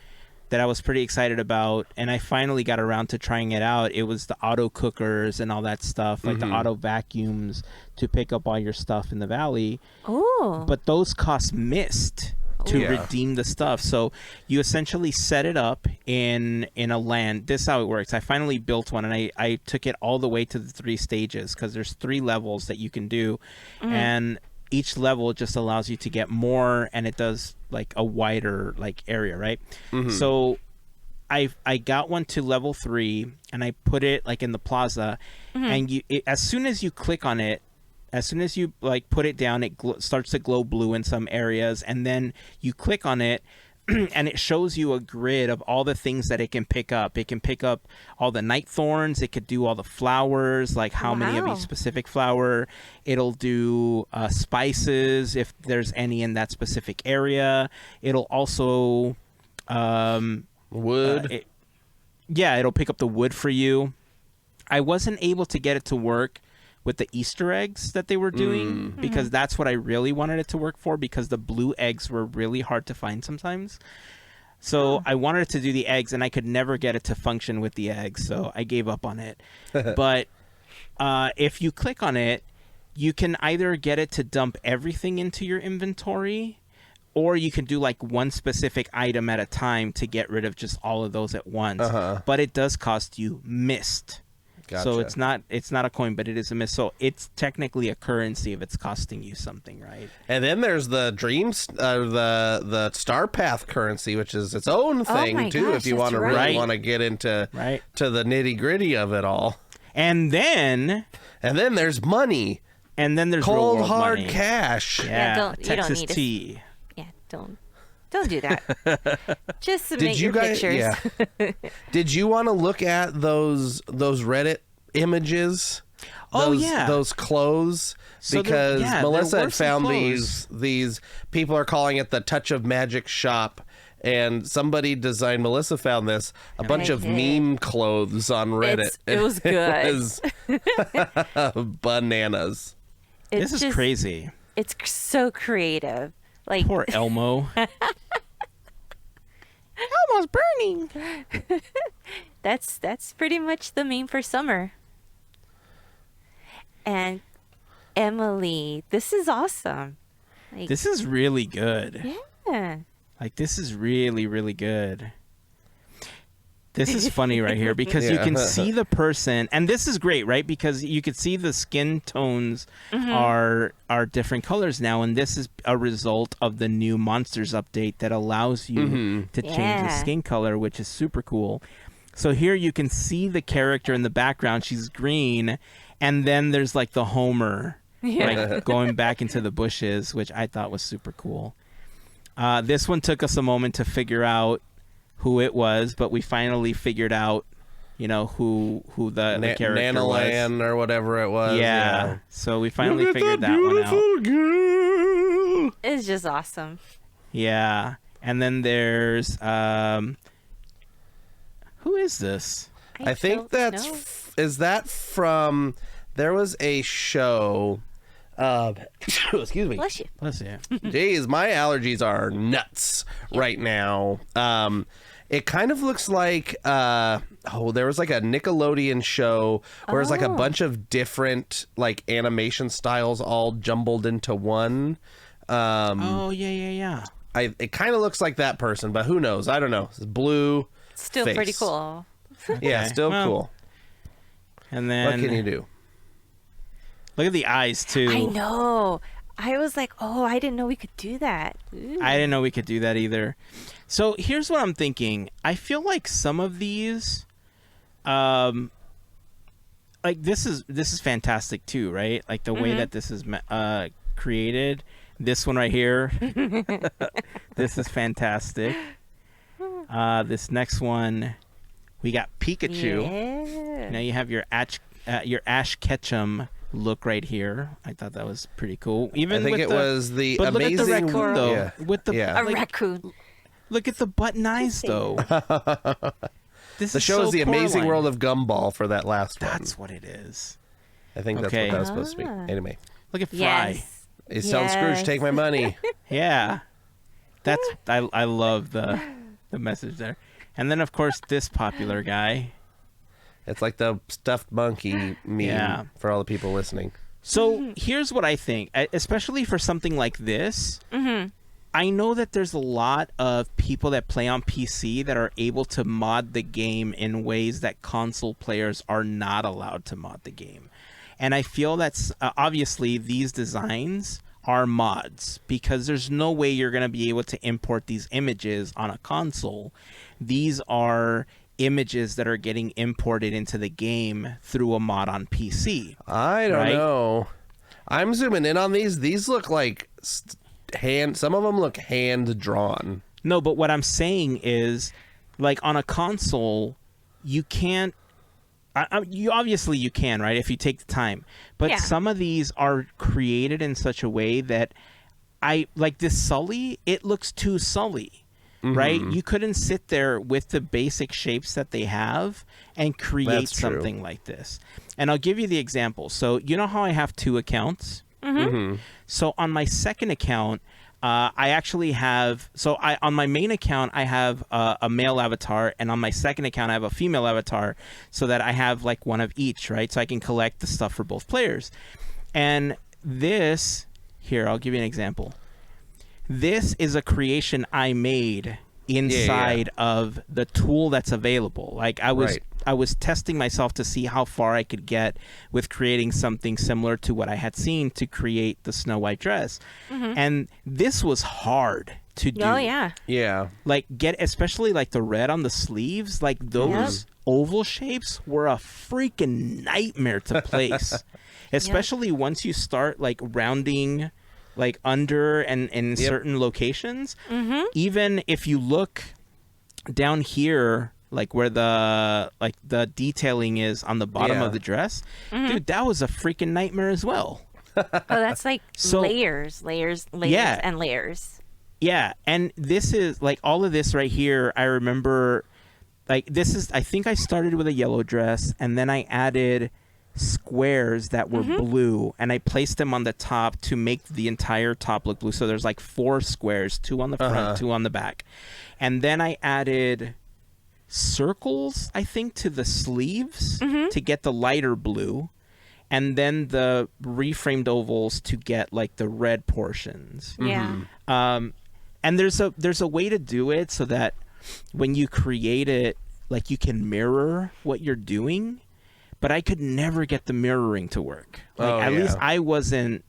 that I was pretty excited about, and I finally got around to trying it out. It was the auto cookers and all that stuff, like the auto vacuums to pick up all your stuff in the valley. Oh. But those cost mist to redeem the stuff. So you essentially set it up in a land. This is how it works. I finally built one, and I took it all the way to the 3 stages because there's 3 levels that you can do, and each level just allows you to get more, and it does like a wider like area, right? So I got one to level 3, and I put it like in the plaza, and as soon as you click on it, as soon as you like put it down, it starts to glow blue in some areas, and then you click on it and it shows you a grid of all the things that it can pick up. It can pick up all the night thorns. It could do all the flowers, like how many of each specific flower. It'll do spices if there's any in that specific area. It'll also wood. It'll pick up the wood for you. I wasn't able to get it to work with the Easter eggs that they were doing because that's what I really wanted it to work for, because the blue eggs were really hard to find sometimes. So I wanted it to do the eggs, and I could never get it to function with the eggs, so I gave up on it. But if you click on it, you can either get it to dump everything into your inventory, or you can do like one specific item at a time to get rid of just all of those at once. But it does cost you mist. Gotcha. So it's not a coin, but it is a mist. So it's technically a currency if it's costing you something, right? And then there's the dreams, the Star Path currency, which is its own thing too. Gosh, If you want to that's really right. want to get into to the nitty gritty of it all. And then there's money. And then there's cold real world hard money. cash. Yeah, you don't Texas need tea. Yeah, don't do that. Just submit your pictures. Yeah. Did you want to look at those Reddit images? Those clothes, So because there Melissa were had some found clothes. these people are calling it the Touch of Magic shop, and somebody designed. Melissa found this a bunch of meme clothes on Reddit. It was good. It was bananas. This is crazy. It's so creative. Like Poor Elmo. Elmo's burning. that's pretty much the meme for summer. And Emily, this is awesome. Like, This is really good. yeah. Like, this is really, really good. This is funny right here because you can see the person, and this is great, right? Because you can see the skin tones are different colors now, and this is a result of the new Monsters update that allows you to change the skin color, which is super cool. So here you can see the character in the background. She's green, and then there's like the Homer like going back into the bushes, which I thought was super cool. This one took us a moment to figure out who it was, but we finally figured out, who the character Nanoland was. or whatever it was. Yeah. So we finally figured that one out. Girl. It's just awesome. Yeah. And then there's who is this? I think don't know. is that from, there was a show, excuse me. Bless you. Let's see. Jeez, my allergies are nuts right now. It kind of looks like, there was like a Nickelodeon show where it's like a bunch of different like animation styles all jumbled into one. Yeah. It kind of looks like that person, but who knows? I don't know. It's blue. Still face. pretty cool. Yeah, Okay, still well, cool. And then What can you do? Look at the eyes too. I know. I was like, oh, I didn't know we could do that. Ooh. I didn't know we could do that either. So here's what I'm thinking. I feel like some of these, like this is fantastic too, right? Like the way that this is created. This one right here, this is fantastic. This next one, we got Pikachu. Yeah. Now you have your Ash Ketchum look right here. I thought that was pretty cool. Even I think with it was the but amazing. look at the raccoon though. Yeah. With the Yeah. A raccoon. Look at the button eyes though. This The is show is so the Amazing Coraline. World of Gumball for that last one. That's what it is. I think that's Okay. what that was supposed to be. Anyway, Look at Fry. Yes. he's telling Scrooge, "Take my money." Yeah. That's I love the message there. And then of course this popular guy. It's like the stuffed monkey meme Yeah. for all the people listening. So here's what I think, especially for something like this. I know that there's a lot of people that play on PC that are able to mod the game in ways that console players are not allowed to mod the game. And I feel that's obviously these designs are mods because there's no way you're going to be able to import these images on a console. These are images that are getting imported into the game through a mod on PC. I don't Right? know. I'm zooming in on these. These look like some of them look hand drawn. No, but what I'm saying is, like on a console, you can't. You obviously you can, right? If you take the time, but Yeah. some of these are created in such a way that I like this Sully. It looks too Sully, right? You couldn't sit there with the basic shapes that they have and create That's true. something like this. And I'll give you the example. So you know how I have two accounts. So on my second account, I actually have. On my main account, I have a male avatar, and on my second account, I have a female avatar, so that I have like one of each, right? So I can collect the stuff for both players. And this here, I'll give you an example. This is a creation I made inside of the tool that's available. Like I was testing myself to see how far I could get with creating something similar to what I had seen to create the Snow White dress. And this was hard to do. Oh, yeah. Yeah. Like especially like the red on the sleeves, like those oval shapes were a freaking nightmare to place. Especially once you start like rounding like under and in certain locations. Even if you look down here, like where the detailing is on the bottom of the dress, dude, that was a freaking nightmare as well. Oh, that's like So- layers, Yeah. and layers. Yeah, and this is like all of this right here. I remember, like this is. I think I started with a yellow dress, and then I added squares that were blue, and I placed them on the top to make the entire top look blue. So there's like 4 squares, 2 on the front, 2 on the back, and then I added circles, I think, to the sleeves to get the lighter blue, and then the reframed ovals to get like the red portions. Yeah. And there's a way to do it so that when you create it, like you can mirror what you're doing, but I could never get the mirroring to work. Like at least I wasn't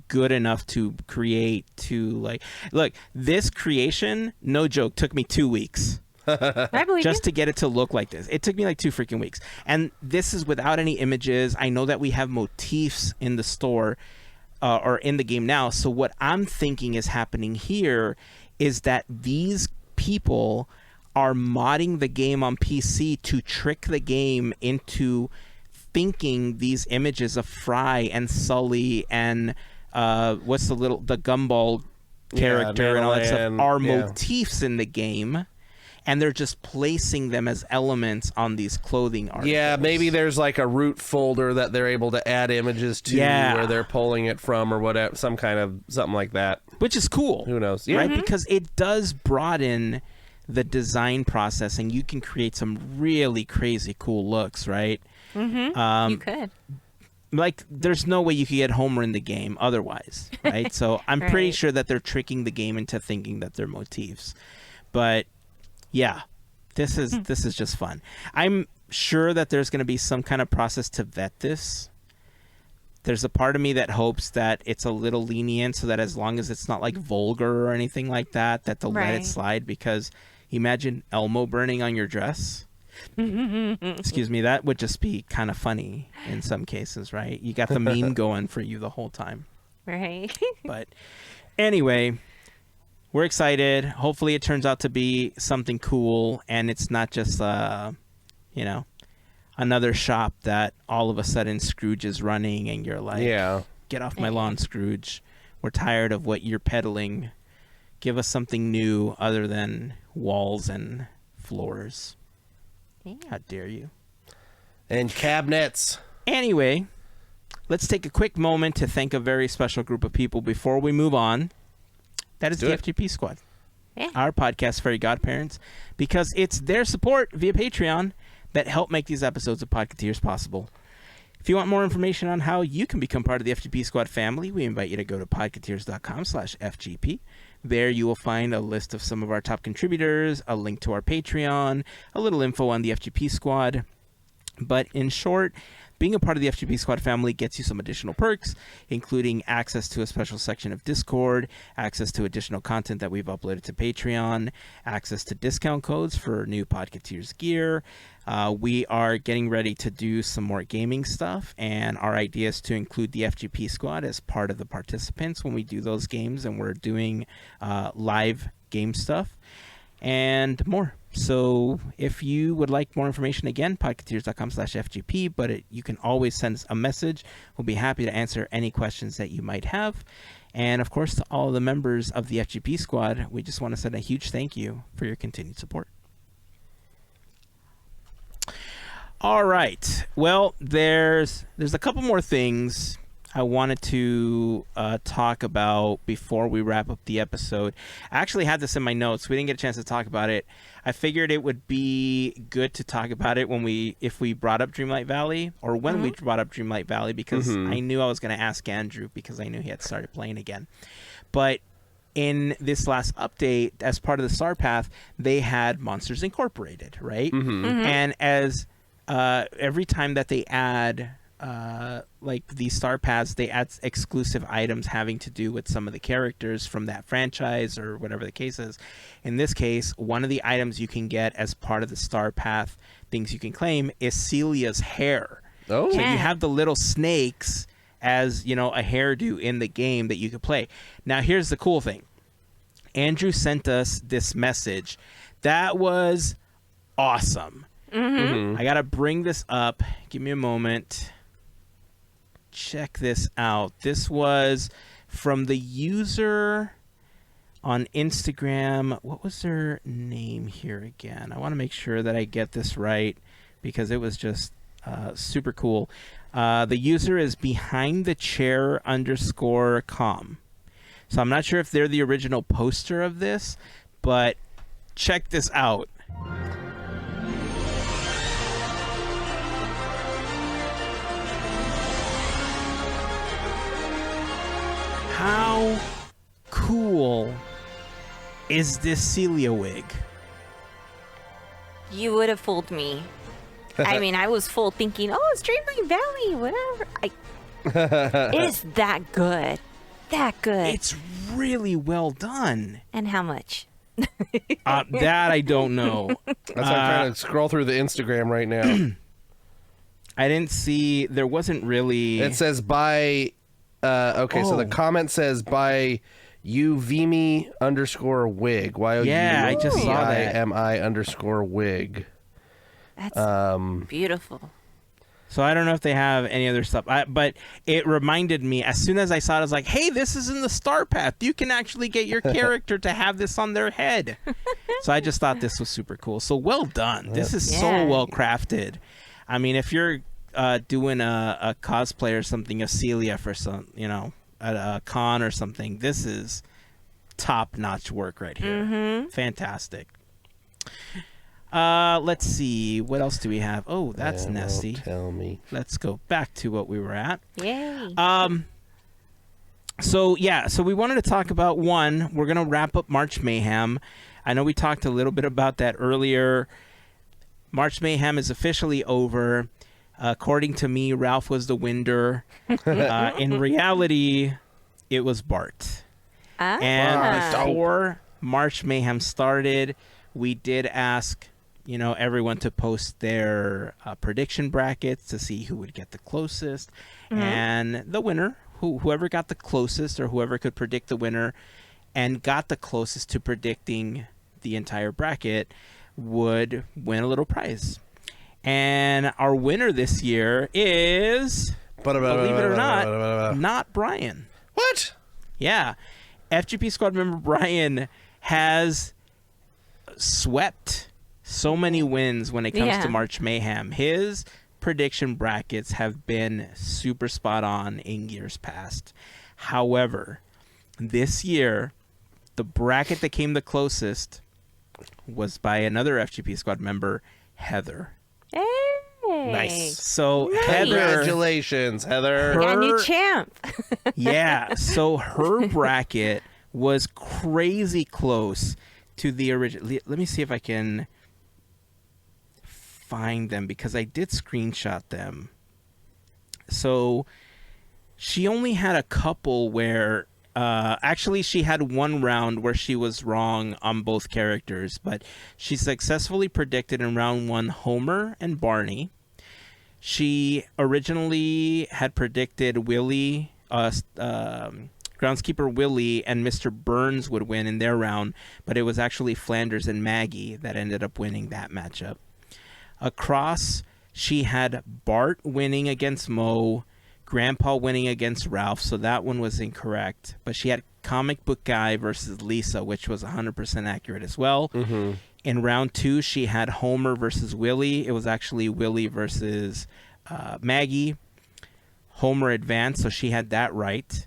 good enough to create look, this creation, no joke, took me 2 weeks. I believe Just to get it to look like this. It took me like 2 freaking weeks. And this is without any images. I know that we have motifs in the store or in the game now. So what I'm thinking is happening here is that these people are modding the game on PC to trick the game into thinking these images of Fry and Sully and what's the Gumball character and all that stuff Nanoland, are motifs in the game. And they're just placing them as elements on these clothing articles. Yeah, maybe there's like a root folder that they're able to add images to where they're pulling it from or whatever, something like that. Which is cool. Who knows? Yeah. Right? Because it does broaden the design process and you can create some really crazy cool looks, right? you could. Like, there's no way you could get Homer in the game otherwise, right? So I'm pretty Right. sure that they're tricking the game into thinking that they're motifs. But yeah, this is just fun. I'm sure that there's going to be some kind of process to vet this. There's a part of me that hopes that it's a little lenient so that as long as it's not like vulgar or anything like that, that they'll let it slide. Because imagine Elmo burning on your dress. Excuse me, that would just be kind of funny in some cases, right? You got the meme going for you the whole time. Right. But anyway, we're excited. Hopefully it turns out to be something cool and it's not just, another shop that all of a sudden Scrooge is running and you're like, get off my lawn, Scrooge. We're tired of what you're peddling. Give us something new other than walls and floors. Yeah. How dare you? And cabinets. Anyway, let's take a quick moment to thank a very special group of people before we move on. That is the FGP Squad. Yeah. Our podcast, Fairy Godparents, because it's their support via Patreon that help make these episodes of Podketeers possible. If you want more information on how you can become part of the FGP Squad family, we invite you to go to podketeers.com/FGP. There you will find a list of some of our top contributors, a link to our Patreon, a little info on the FGP Squad. But in short, being a part of the FGP Squad family gets you some additional perks, including access to a special section of Discord, access to additional content that we've uploaded to Patreon, access to discount codes for new Podketeers gear. We are getting ready to do some more gaming stuff, and our idea is to include the FGP Squad as part of the participants when we do those games, and we're doing live game stuff and more. So if you would like more information, again, podketeers.com/FGP, but you can always send us a message. We'll be happy to answer any questions that you might have. And of course, to all the members of the FGP Squad, we just want to send a huge thank you for your continued support. All right. Well, there's a couple more things I wanted to talk about before we wrap up the episode. I actually had this in my notes. We didn't get a chance to talk about it. I figured it would be good to talk about it if we brought up Dreamlight Valley, or when we brought up Dreamlight Valley, because I knew I was going to ask Andrew because I knew he had started playing again. But in this last update, as part of the Star Path, they had Monsters Incorporated, right? And as every time that they add like these star paths, they add exclusive items having to do with some of the characters from that franchise or whatever the case is. In this case, one of the items you can get as part of the star path things you can claim is Celia's hair. So you have the little snakes as, a hairdo in the game that you could play. Now, here's the cool thing. Andrew sent us this message. That was awesome. I got to bring this up. Give me a moment. Check this out. This was from the user on Instagram. What was their name here again? I want to make sure that I get this right because it was just super cool. The user is behindthechair_com. So I'm not sure if they're the original poster of this, but check this out. How cool is this Celia wig? You would have fooled me. I mean, I was fooled thinking, oh, it's Dreamlight Valley, whatever. It is that good. That good. It's really well done. And how much? That I don't know. That's why I'm trying to scroll through the Instagram right now. I didn't see. There wasn't really. It says by. So the comment says by Uvimi _wig. Yeah, I just saw that. YMI_wig. That's beautiful. So I don't know if they have any other stuff, but it reminded me as soon as I saw it, I was like, hey, this is in the Star Path. You can actually get your character to have this on their head. So I just thought this was super cool. So well done. This is so well crafted. I mean, if you're doing a cosplay or something of Celia for some, at a con or something, this is top-notch work right here. Fantastic. Let's see. What else do we have? Oh, that's nasty. Tell me. Let's go back to what we were at. Yay. So we wanted to talk about one. We're going to wrap up March Mayhem. I know we talked a little bit about that earlier. March Mayhem is officially over. According to me, Ralph was the winner. In reality, it was Bart. And before March Mayhem started, we did ask, everyone to post their prediction brackets to see who would get the closest. And the winner, whoever got the closest or whoever could predict the winner and got the closest to predicting the entire bracket would win a little prize. And our winner this year is, believe it or not Brian. What? Yeah. FGP Squad member Brian has swept so many wins when it comes to March Mayhem. His prediction brackets have been super spot on in years past. However, this year, the bracket that came the closest was by another FGP Squad member, Heather. Hey. Nice. So Congratulations, Heather. Got a new champ. Yeah. So her bracket was crazy close to the original. Let me see if I can find them because I did screenshot them. So she only had a couple where actually she had one round where she was wrong on both characters, but she successfully predicted in round 1 Homer and Barney. She originally had predicted Willie, groundskeeper Willie and Mr. Burns would win in their round, but it was actually Flanders and Maggie that ended up winning that matchup. Across, she had Bart winning against Mo, Grandpa winning against Ralph, so that one was incorrect. But she had Comic Book Guy versus Lisa, which was 100% accurate as well. In round 2, she had Homer versus Willie. It was actually Willie versus Maggie. Homer advanced, so she had that right.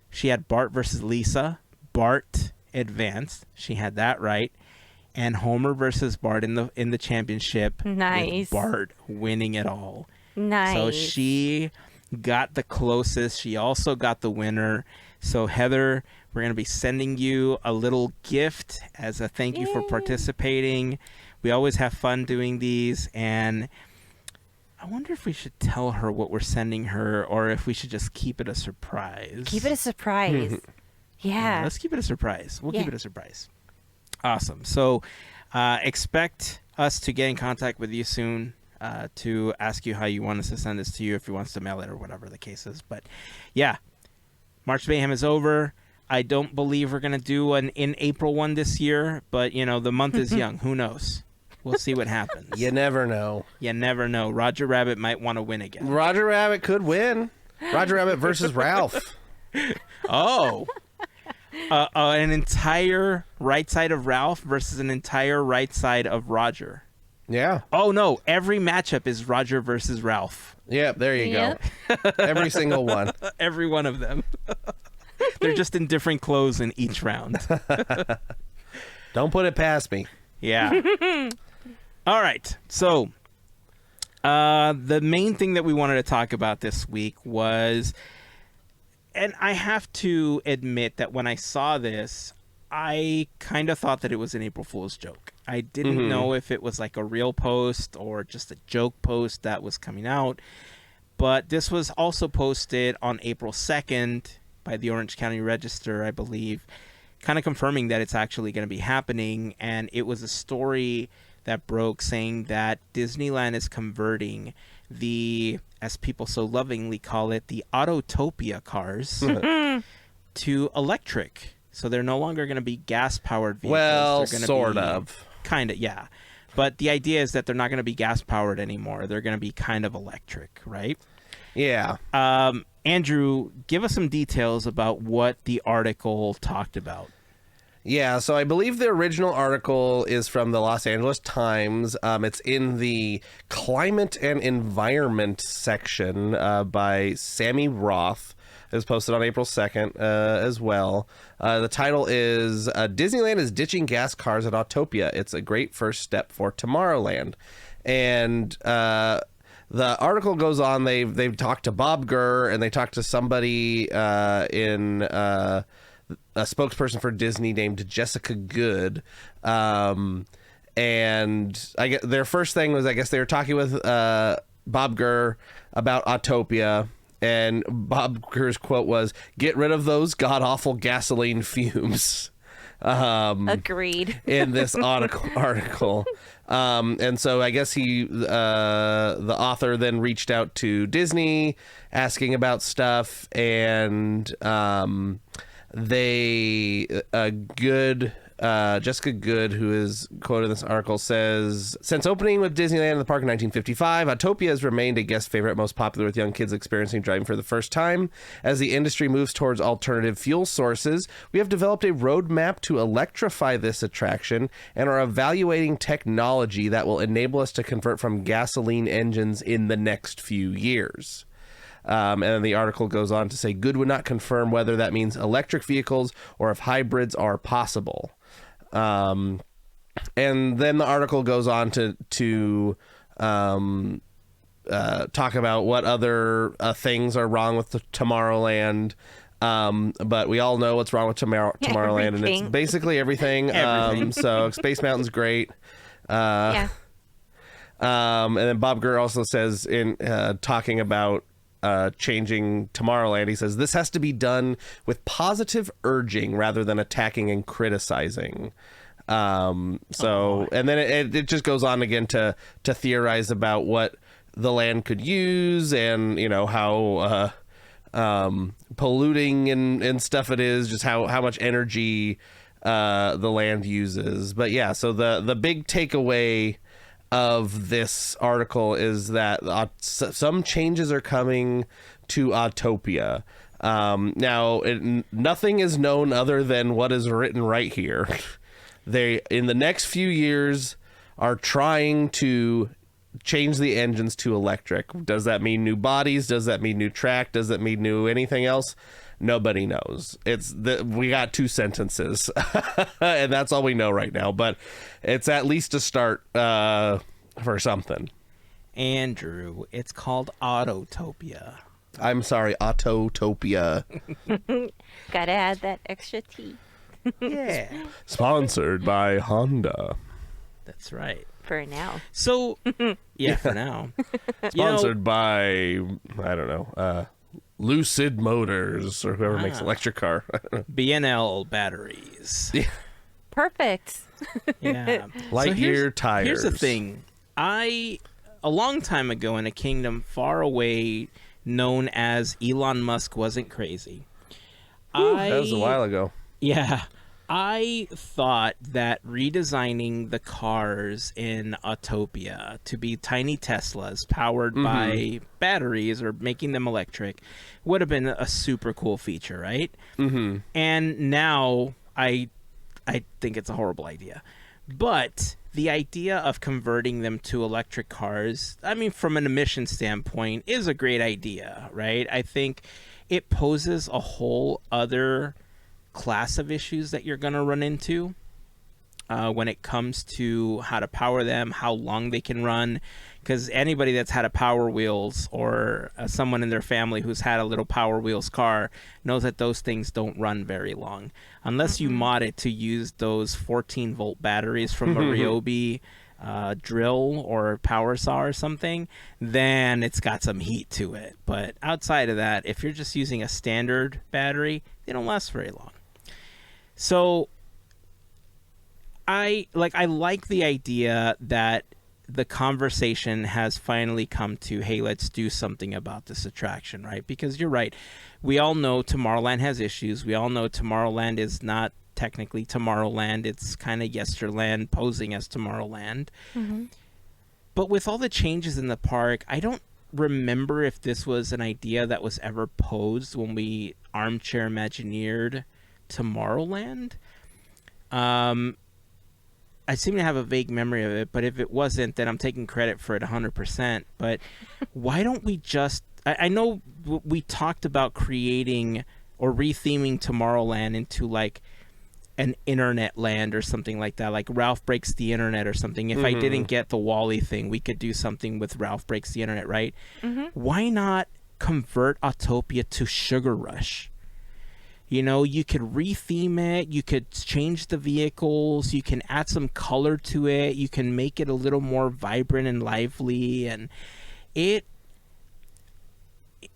She had Bart versus Lisa. Bart advanced. She had that right. And Homer versus Bart in the championship. Nice. With Bart winning it all. Nice. So she got the closest. She also got the winner. So Heather, we're going to be sending you a little gift as a thank you for participating. We always have fun doing these, and I wonder if we should tell her what we're sending her or if we should just keep it a surprise. Keep it a surprise. Yeah. Let's keep it a surprise. We'll keep it a surprise. Awesome. So expect us to get in contact with you soon to ask you how you want us to send this to you, if you want us to mail it or whatever the case is. But yeah, March Mayhem is over. I don't believe we're going to do an in April one this year, but the month is young. Who knows? We'll see what happens. You never know. You never know. Roger Rabbit might want to win again. Roger Rabbit could win. Roger Rabbit versus Ralph. Oh. An entire right side of Ralph versus an entire right side of Roger. Yeah. Oh, no. Every matchup is Roger versus Ralph. Yep, there you go. Every single one. Every one of them. They're just in different clothes in each round. Don't put it past me. Yeah. All right. So the main thing that we wanted to talk about this week was, and I have to admit that when I saw this, I kind of thought that it was an April Fool's joke. I didn't know if it was like a real post or just a joke post that was coming out. But this was also posted on April 2nd by the Orange County Register, I believe, kind of confirming that it's actually going to be happening. And it was a story that broke saying that Disneyland is converting the, as people so lovingly call it, the Autotopia cars to electric. So they're no longer going to be gas-powered vehicles. Well, they're sort of. Kind of, yeah. But the idea is that they're not going to be gas-powered anymore. They're going to be kind of electric, right? Yeah. Andrew, give us some details about what the article talked about. Yeah, so I believe the original article is from the Los Angeles Times. It's in the Climate and Environment section by Sammy Roth. It was posted on April 2nd as well. The title is Disneyland is ditching gas cars at Autopia. It's a great first step for Tomorrowland. And the article goes on. They've talked to Bob Gurr, and they talked to somebody in a spokesperson for Disney named Jessica Good. And I guess their first thing was, I guess they were talking with Bob Gurr about Autopia. And Bob Gurr's quote was, "Get rid of those god-awful gasoline fumes." Agreed. In this article. And so I guess the author then reached out to Disney asking about stuff, and Jessica Good, who is quoted in this article, says, "Since opening with Disneyland in the park in 1955, Autopia has remained a guest favorite, most popular with young kids experiencing driving for the first time. As the industry moves towards alternative fuel sources, we have developed a roadmap to electrify this attraction and are evaluating technology that will enable us to convert from gasoline engines in the next few years." And then the article goes on to say, Good would not confirm whether that means electric vehicles or if hybrids are possible. And then the article goes on to talk about what other things are wrong with the Tomorrowland. But we all know what's wrong with Tomorrowland, and it's basically everything. So Space Mountain's great. And then Bob Gurr also says in talking about changing Tomorrowland, he says this has to be done with positive urging rather than attacking and criticizing. And then it just goes on again to theorize about what the land could use, and how polluting and stuff it is, just how much energy the land uses. But yeah, so the big takeaway of this article is that some changes are coming to Autopia. Now, nothing is known other than what is written right here. They, in the next few years, are trying to change the engines to electric. Does that mean new bodies? Does that mean new track? Does that mean new anything else? Nobody knows. We got 2 sentences, and that's all we know right now. But it's at least a start for something. Andrew, it's called Autotopia. I'm sorry, Autotopia. Gotta add that extra T. Yeah. Sponsored by Honda. That's right. For now. So, yeah, for now. Sponsored by, I don't know, Lucid Motors, or whoever makes electric car. BNL batteries. Yeah. Perfect. Yeah. Lightyear tires. Here's the thing. A long time ago in a kingdom far away known as Elon Musk wasn't crazy. That was a while ago. Yeah. I thought that redesigning the cars in Autopia to be tiny Teslas powered by batteries or making them electric would have been a super cool feature, right? Mm-hmm. And now I think it's a horrible idea. But the idea of converting them to electric cars, I mean, from an emission standpoint, is a great idea, right? I think it poses a whole other class of issues that you're going to run into when it comes to how to power them, how long they can run, because anybody that's had a Power Wheels or someone in their family who's had a little Power Wheels car knows that those things don't run very long unless you mod it to use those 14-volt batteries from a Ryobi drill or power saw or something. Then it's got some heat to it. But outside of that, if you're just using a standard battery, they don't last very long. So I like the idea that the conversation has finally come to, hey, let's do something about this attraction, right? Because you're right. We all know Tomorrowland has issues. We all know Tomorrowland is not technically Tomorrowland. It's kind of Yesterland posing as Tomorrowland. Mm-hmm. But with all the changes in the park, I don't remember if this was an idea that was ever posed when we armchair Imagineered Tomorrowland. I seem to have a vague memory of it, but if it wasn't, then I'm taking credit for it 100%. But why don't we just... I know we talked about creating or retheming Tomorrowland into like an internet land or something like that, like Ralph Breaks the Internet or something. If I didn't get the Wall-E thing, we could do something with Ralph Breaks the Internet, right? Why not convert Autopia to Sugar Rush? You know, you could retheme it, you could change the vehicles, you can add some color to it, you can make it a little more vibrant and lively, and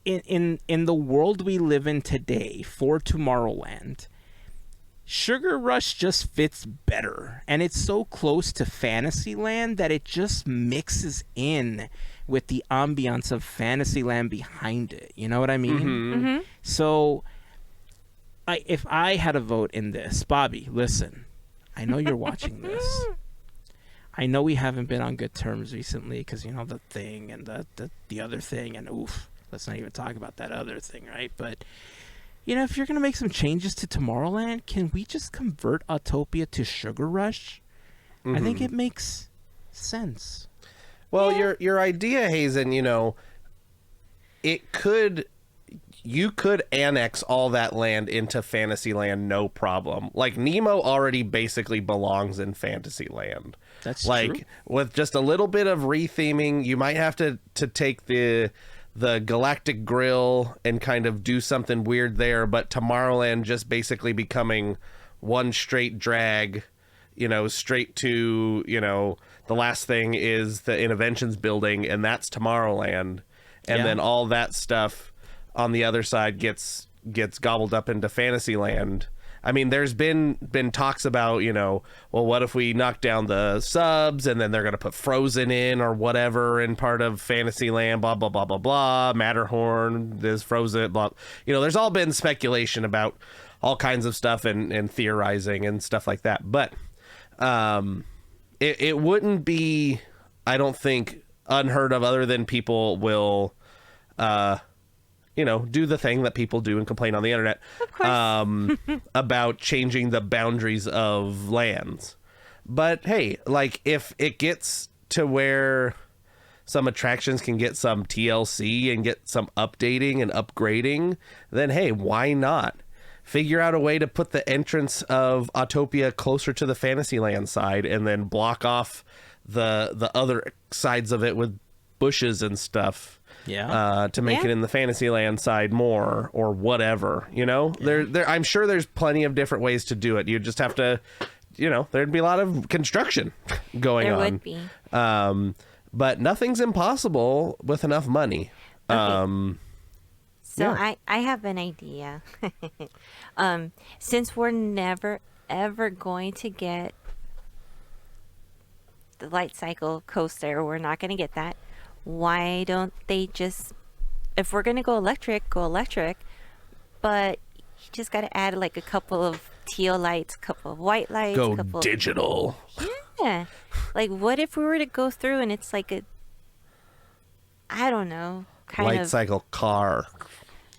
in the world we live in today for Tomorrowland, Sugar Rush just fits better, and it's so close to Fantasyland that it just mixes in with the ambiance of Fantasyland behind it. You know what I mean? So if I had a vote in this, Bobby, listen, I know you're watching this. I know we haven't been on good terms recently because, you know, the thing and the other thing, and oof, let's not even talk about that other thing, right? But, you know, if you're going to make some changes to Tomorrowland, can we just convert Autopia to Sugar Rush? I think it makes sense. Well, your idea, Hazen, you know, you could annex all that land into Fantasyland, no problem. Like, Nemo already basically belongs in Fantasyland. That's like, true. With just a little bit of retheming, you might have to take the Galactic Grill and kind of do something weird there, but Tomorrowland just basically becoming one straight drag, you know, straight to, you know, the last thing is the Interventions building, and that's Tomorrowland. And then all that stuff on the other side gets gobbled up into Fantasyland. I mean, there's been talks about, you know, well, what if we knock down the subs and then they're going to put Frozen in or whatever in part of Fantasyland, blah, blah, blah, blah, blah. Matterhorn, there's Frozen, blah. You know, there's all been speculation about all kinds of stuff and theorizing and stuff like that. But it wouldn't be, I don't think, unheard of, other than people will you know, do the thing that people do and complain on the internet about changing the boundaries of lands. But hey, like, if it gets to where some attractions can get some TLC and get some updating and upgrading, then hey, why not? Figure out a way to put the entrance of Autopia closer to the Fantasyland side and then block off the other sides of it with bushes and stuff. To make it in the Fantasyland side more or whatever, you know. There I'm sure there's plenty of different ways to do it. You just have to, you know, there'd be a lot of construction going on. There would be. But nothing's impossible with enough money. So I have an idea. Since we're never ever going to get the light cycle coaster, we're not going to get that. Why don't they just, if we're going to go electric, but you just got to add like a couple of teal lights, a couple of white lights. Go digital. Yeah. Like, what if we were to go through and it's like I don't know, light cycle car.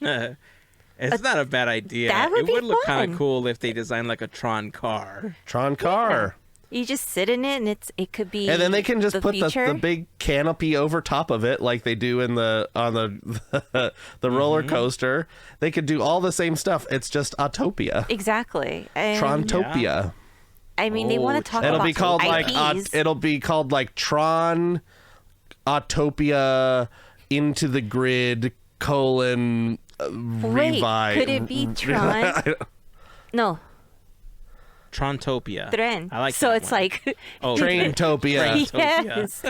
It's not a bad idea. That would be look kind fun. of cool if they designed like a Tron car. Tron car. You just sit in it, and it could be. And then they can just put future. the big canopy over top of it, like they do on the roller coaster. They could do all the same stuff. It's just Autopia. Exactly. And Trontopia. I mean, they want to talk It'll about be called IPs. it'll be called like Tron Autopia Into the Grid : Wait, Revive. could it be Tron? No, Trontopia. Tren. I like so that it's one. like Traintopia. yes,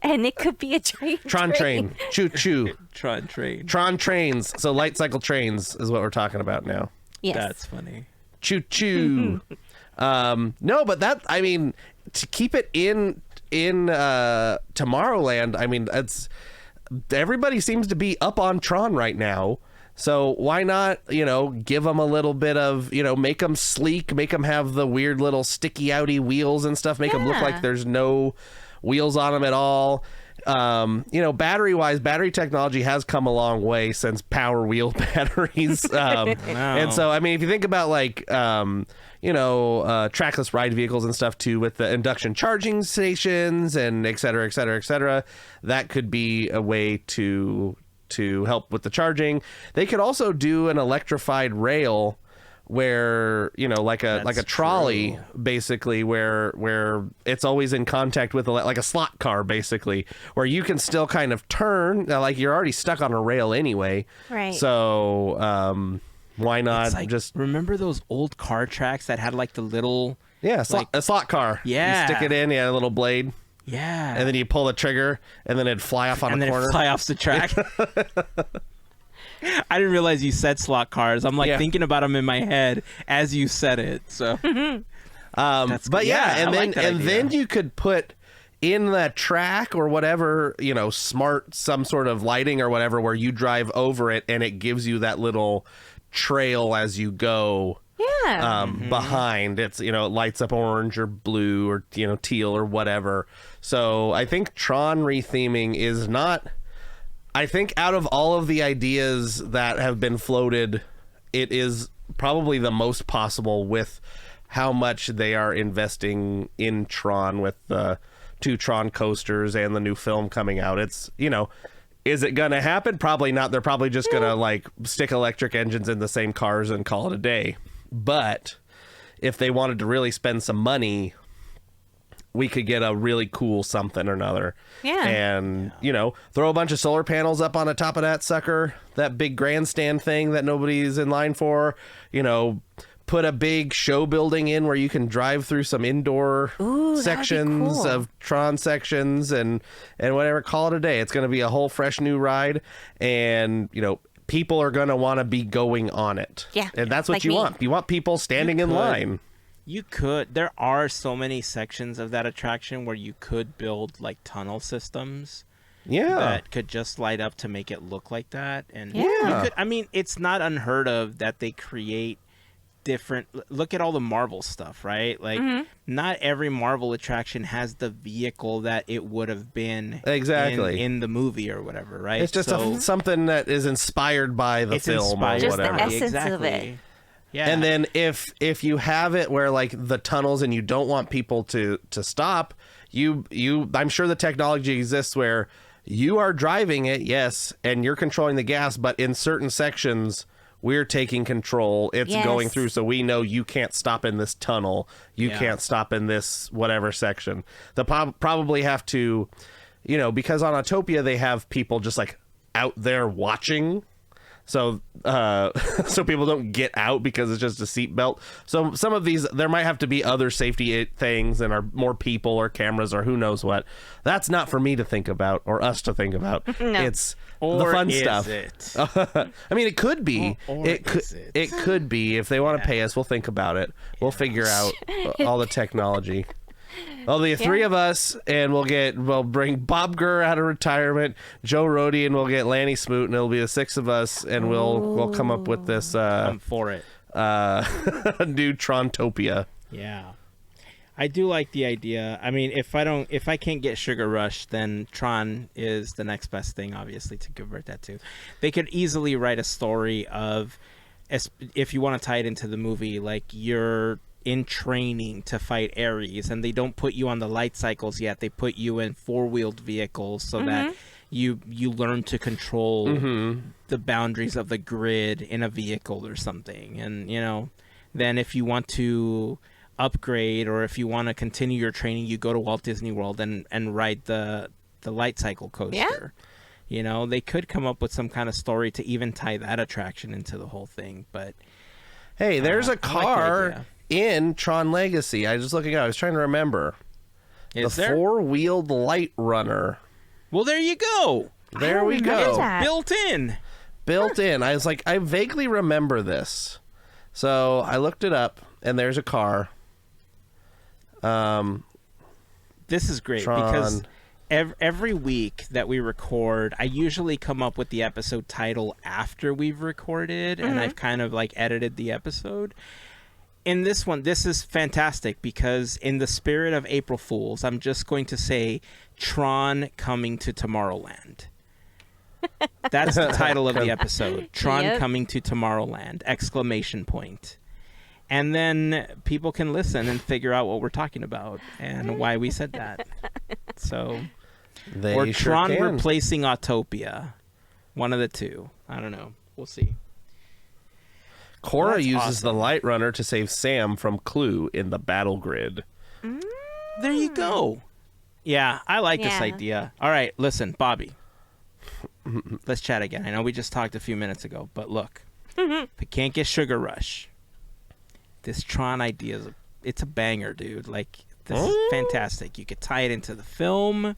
and it could be a train. Tron train. Choo choo. Tron train. Tron trains. So light cycle trains is what we're talking about now. Yes. That's funny. Choo choo. No, but that, I mean, to keep it in Tomorrowland, I mean, everybody seems to be up on Tron right now. So why not, you know, give them a little bit of, you know, make them sleek, make them have the weird little sticky outy wheels and stuff, make them look like there's no wheels on them at all. You know, battery technology has come a long way since Power Wheel batteries. And so, I mean, if you think about like, you know, trackless ride vehicles and stuff too, with the induction charging stations and et cetera, et cetera, et cetera, that could be a way to help with the charging. They could also do an electrified rail where, you know, like a trolley, true. basically, where it's always in contact with like a slot car, basically, where you can still kind of turn, like you're already stuck on a rail anyway. Right. So why not It's like, just remember those old car tracks that had like the little a slot car? Yeah. You stick it in, a little blade. Yeah. And then you pull the trigger, and then it'd fly off on and a then corner. It fly off the track. I didn't realize you said slot cars. I'm like thinking about them in my head as you said it. So, but yeah, and then you could put in that track or whatever, some sort of lighting or whatever, where you drive over it and it gives you that little trail as you go. Yeah. Behind it's, it lights up orange or blue or, teal or whatever. So I think Tron retheming is not, I think out of all of the ideas that have been floated, it is probably the most possible with how much they are investing in Tron with the 2 Tron coasters and the new film coming out. It's, is it going to happen? Probably not. They're probably just going to stick electric engines in the same cars and call it a day. But if they wanted to really spend some money, we could get a really cool something or another. Yeah. And, throw a bunch of solar panels up on the top of that sucker, that big grandstand thing that nobody's in line for, put a big show building in where you can drive through some indoor sections cool. of Tron sections and whatever, call it a day. It's going to be a whole fresh new ride. And, people are going to want to be going on it. Yeah. And that's what like you me. want. You want people standing in line. You could. There are so many sections of that attraction where you could build like tunnel systems. Yeah. That could just light up to make it look like that. And Yeah. you could, I mean, it's not unheard of that they create different. Look at all the Marvel stuff, right? Like, not every Marvel attraction has the vehicle that it would have been exactly in the movie or whatever, right? It's just something that is inspired by the film or Just the whatever. essence of it. Yeah. And then if you have it where like the tunnels and you don't want people to stop, I'm sure the technology exists where you are driving it, yes, and you're controlling the gas, but in certain sections we're taking control. It's going through, so we know you can't stop in this tunnel. You can't stop in this whatever section. They'll probably have to, because on Autopia they have people just like out there watching. So so people don't get out because it's just a seatbelt. So some of these, there might have to be other safety things and are more people or cameras or who knows what. That's not for me to think about or us to think about. No. It's the fun stuff. It? I mean, it could be. It could be. If they want to pay us, we'll think about it. We'll figure out all the technology. Well, the 3 of us, and we'll bring Bob Gurr out of retirement, Joe Rohde, and we'll get Lanny Smoot, and it'll be the 6 of us, and we'll come up with this I'm for it. new Trontopia. Yeah. I do like the idea. I mean, if I can't get Sugar Rush, then Tron is the next best thing, obviously, to convert that to. They could easily write a story of, if you want to tie it into the movie, like you're in training to fight Ares, and they don't put you on the light cycles yet. They put you in 4-wheeled vehicles so that you learn to control the boundaries of the grid in a vehicle or something. And then if you want to upgrade, or if you want to continue your training, you go to Walt Disney World and ride the light cycle coaster. They could come up with some kind of story to even tie that attraction into the whole thing. But hey, there's a car in Tron Legacy. I was just looking out. I was trying to remember. Is the there? 4-wheeled light runner. Well, there you go. There we go. Built in. Built in. I was like, I vaguely remember this. So I looked it up, and there's a car. This is great Tron. because every week that we record, I usually come up with the episode title after we've recorded, and I've kind of like edited the episode. In this one, this is fantastic because in the spirit of April Fools, I'm just going to say Tron coming to Tomorrowland. That's the title of the episode. Tron coming to Tomorrowland! ! And then people can listen and figure out what we're talking about and why we said that. So, or Tron replacing Autopia. One of the two. I don't know. We'll see. Korra uses the light runner to save Sam from Clue in the battle grid. There you go. Yeah, I like this idea. All right, listen, Bobby. Let's chat again. I know we just talked a few minutes ago, but look. If we can't get Sugar Rush, this Tron idea it's a banger, dude. Like, This is fantastic. You could tie it into the film.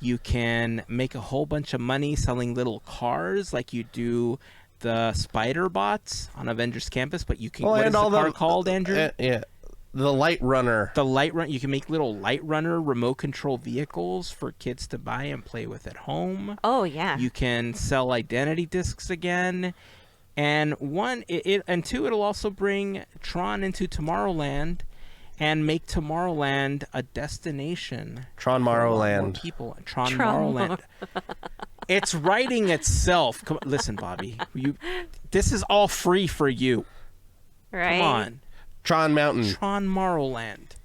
You can make a whole bunch of money selling little cars like you do the spider bots on Avengers Campus, but you can, what is the car called, Andrew? The Light Runner. You can make little Light Runner remote control vehicles for kids to buy and play with at home. Oh, yeah. You can sell identity discs again. And two, it'll also bring Tron into Tomorrowland and make Tomorrowland a destination. Tron-Morrowland. People. Tron-Morrowland. It's writing itself. Listen, Bobby. This is all free for you. Right. Come on. Tron Mountain. Tron-Morrowland.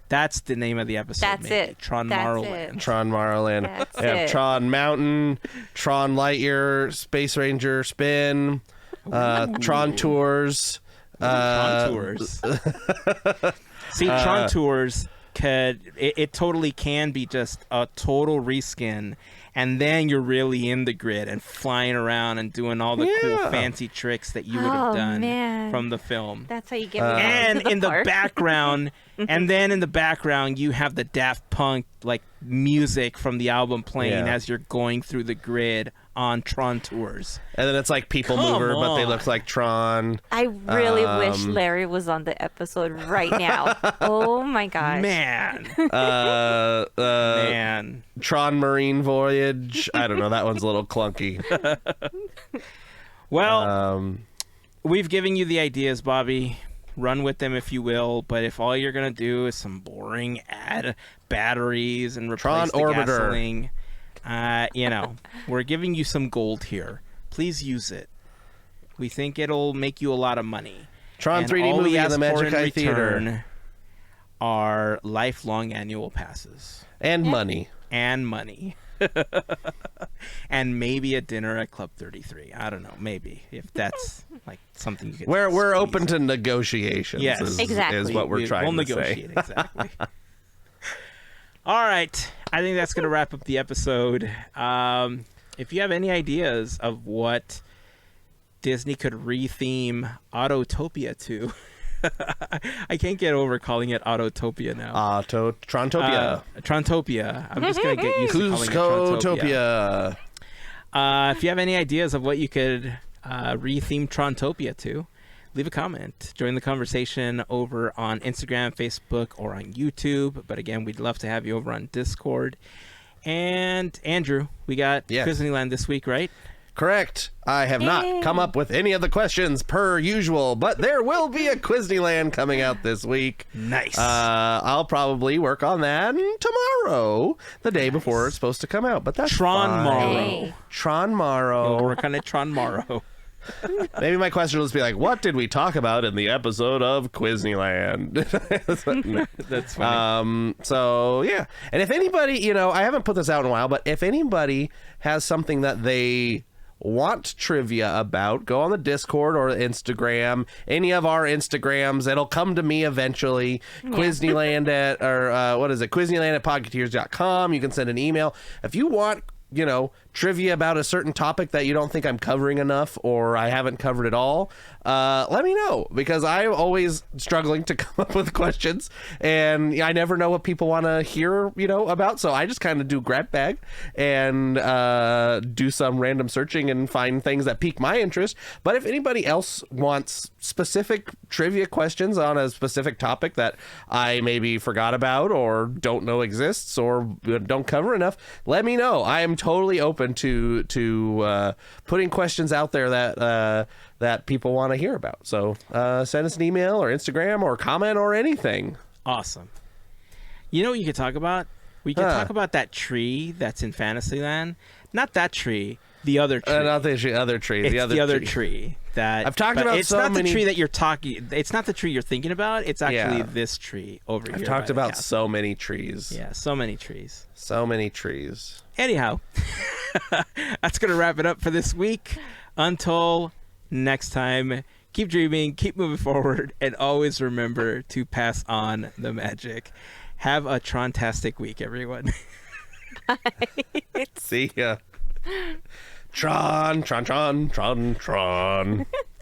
That's the name of the episode. That's it. Tron-Morrowland. Tron-Morrowland. That's it. Tron Mountain, Tron Lightyear, Space Ranger Spin, Tron Tours. Tron Tours. See, Tron Tours it totally can be just a total reskin, and then you're really in the grid and flying around and doing all the cool fancy tricks that you would have done from the film. That's how you get me and in the background and then in the background you have the Daft Punk like music from the album playing as you're going through the grid on Tron Tours. And then it's like People Mover, but they look like Tron. I really wish Larry was on the episode right now. Oh my gosh. Man. Man. Tron Marine Voyage. I don't know. That one's a little clunky. Well, we've given you the ideas, Bobby. Run with them if you will, but if all you're going to do is some boring add batteries and replace Tron the Orbiter. gasoline, we're giving you some gold here. Please use it. We think it'll make you a lot of money. Tron and 3D movie in the Magic Eye Theater. Are lifelong annual passes. And money. And money. And maybe a dinner at Club 33. I don't know. Maybe if that's like something you could. We're open to negotiations. Yes, exactly. Is what we're trying to say. We'll negotiate exactly. All right, I think that's going to wrap up the episode. If you have any ideas of what Disney could retheme Autotopia to. I can't get over calling it Autotopia now. Trontopia. Trontopia. I'm just going to get used to calling it Trontopia. If you have any ideas of what you could retheme Trontopia to, leave a comment. Join the conversation over on Instagram, Facebook, or on YouTube. But again, we'd love to have you over on Discord. And Andrew, we got Disneyland this week, right? Correct. I have not come up with any of the questions per usual, but there will be a Quizneyland coming out this week. Nice. I'll probably work on that tomorrow, the day before it's supposed to come out. But that's Tron-Morrow. Tron-Morrow. We'll work on it Tron-Morrow. Maybe my question will just be like, what did we talk about in the episode of Quizneyland? That's funny. So, yeah. And if anybody, I haven't put this out in a while, but if anybody has something that they want trivia about, go on the Discord or Instagram, any of our Instagrams. It'll come to me eventually. Quizneyland Quizneyland at Podketeers.com. You can send an email. If you want, trivia about a certain topic that you don't think I'm covering enough or I haven't covered at all, let me know, because I'm always struggling to come up with questions and I never know what people want to hear, about. So I just kind of do grab bag and do some random searching and find things that pique my interest. But if anybody else wants specific trivia questions on a specific topic that I maybe forgot about or don't know exists or don't cover enough, let me know. I am totally open to putting questions out there that people want to hear about. So send us an email or Instagram or comment or anything. Awesome. You know what you could talk about? We could talk about that tree that's in Fantasyland. Not that tree, the other tree. Not the other tree. It's the other tree. That I've talked about. It's not the tree that you're talking. It's not the tree you're thinking about. It's actually this tree over here. I've talked about so many trees. Yeah, so many trees. So many trees. Anyhow, that's going to wrap it up for this week. Until next time, keep dreaming, keep moving forward, and always remember to pass on the magic. Have a Tron-tastic week, everyone. Bye. See ya. Tron.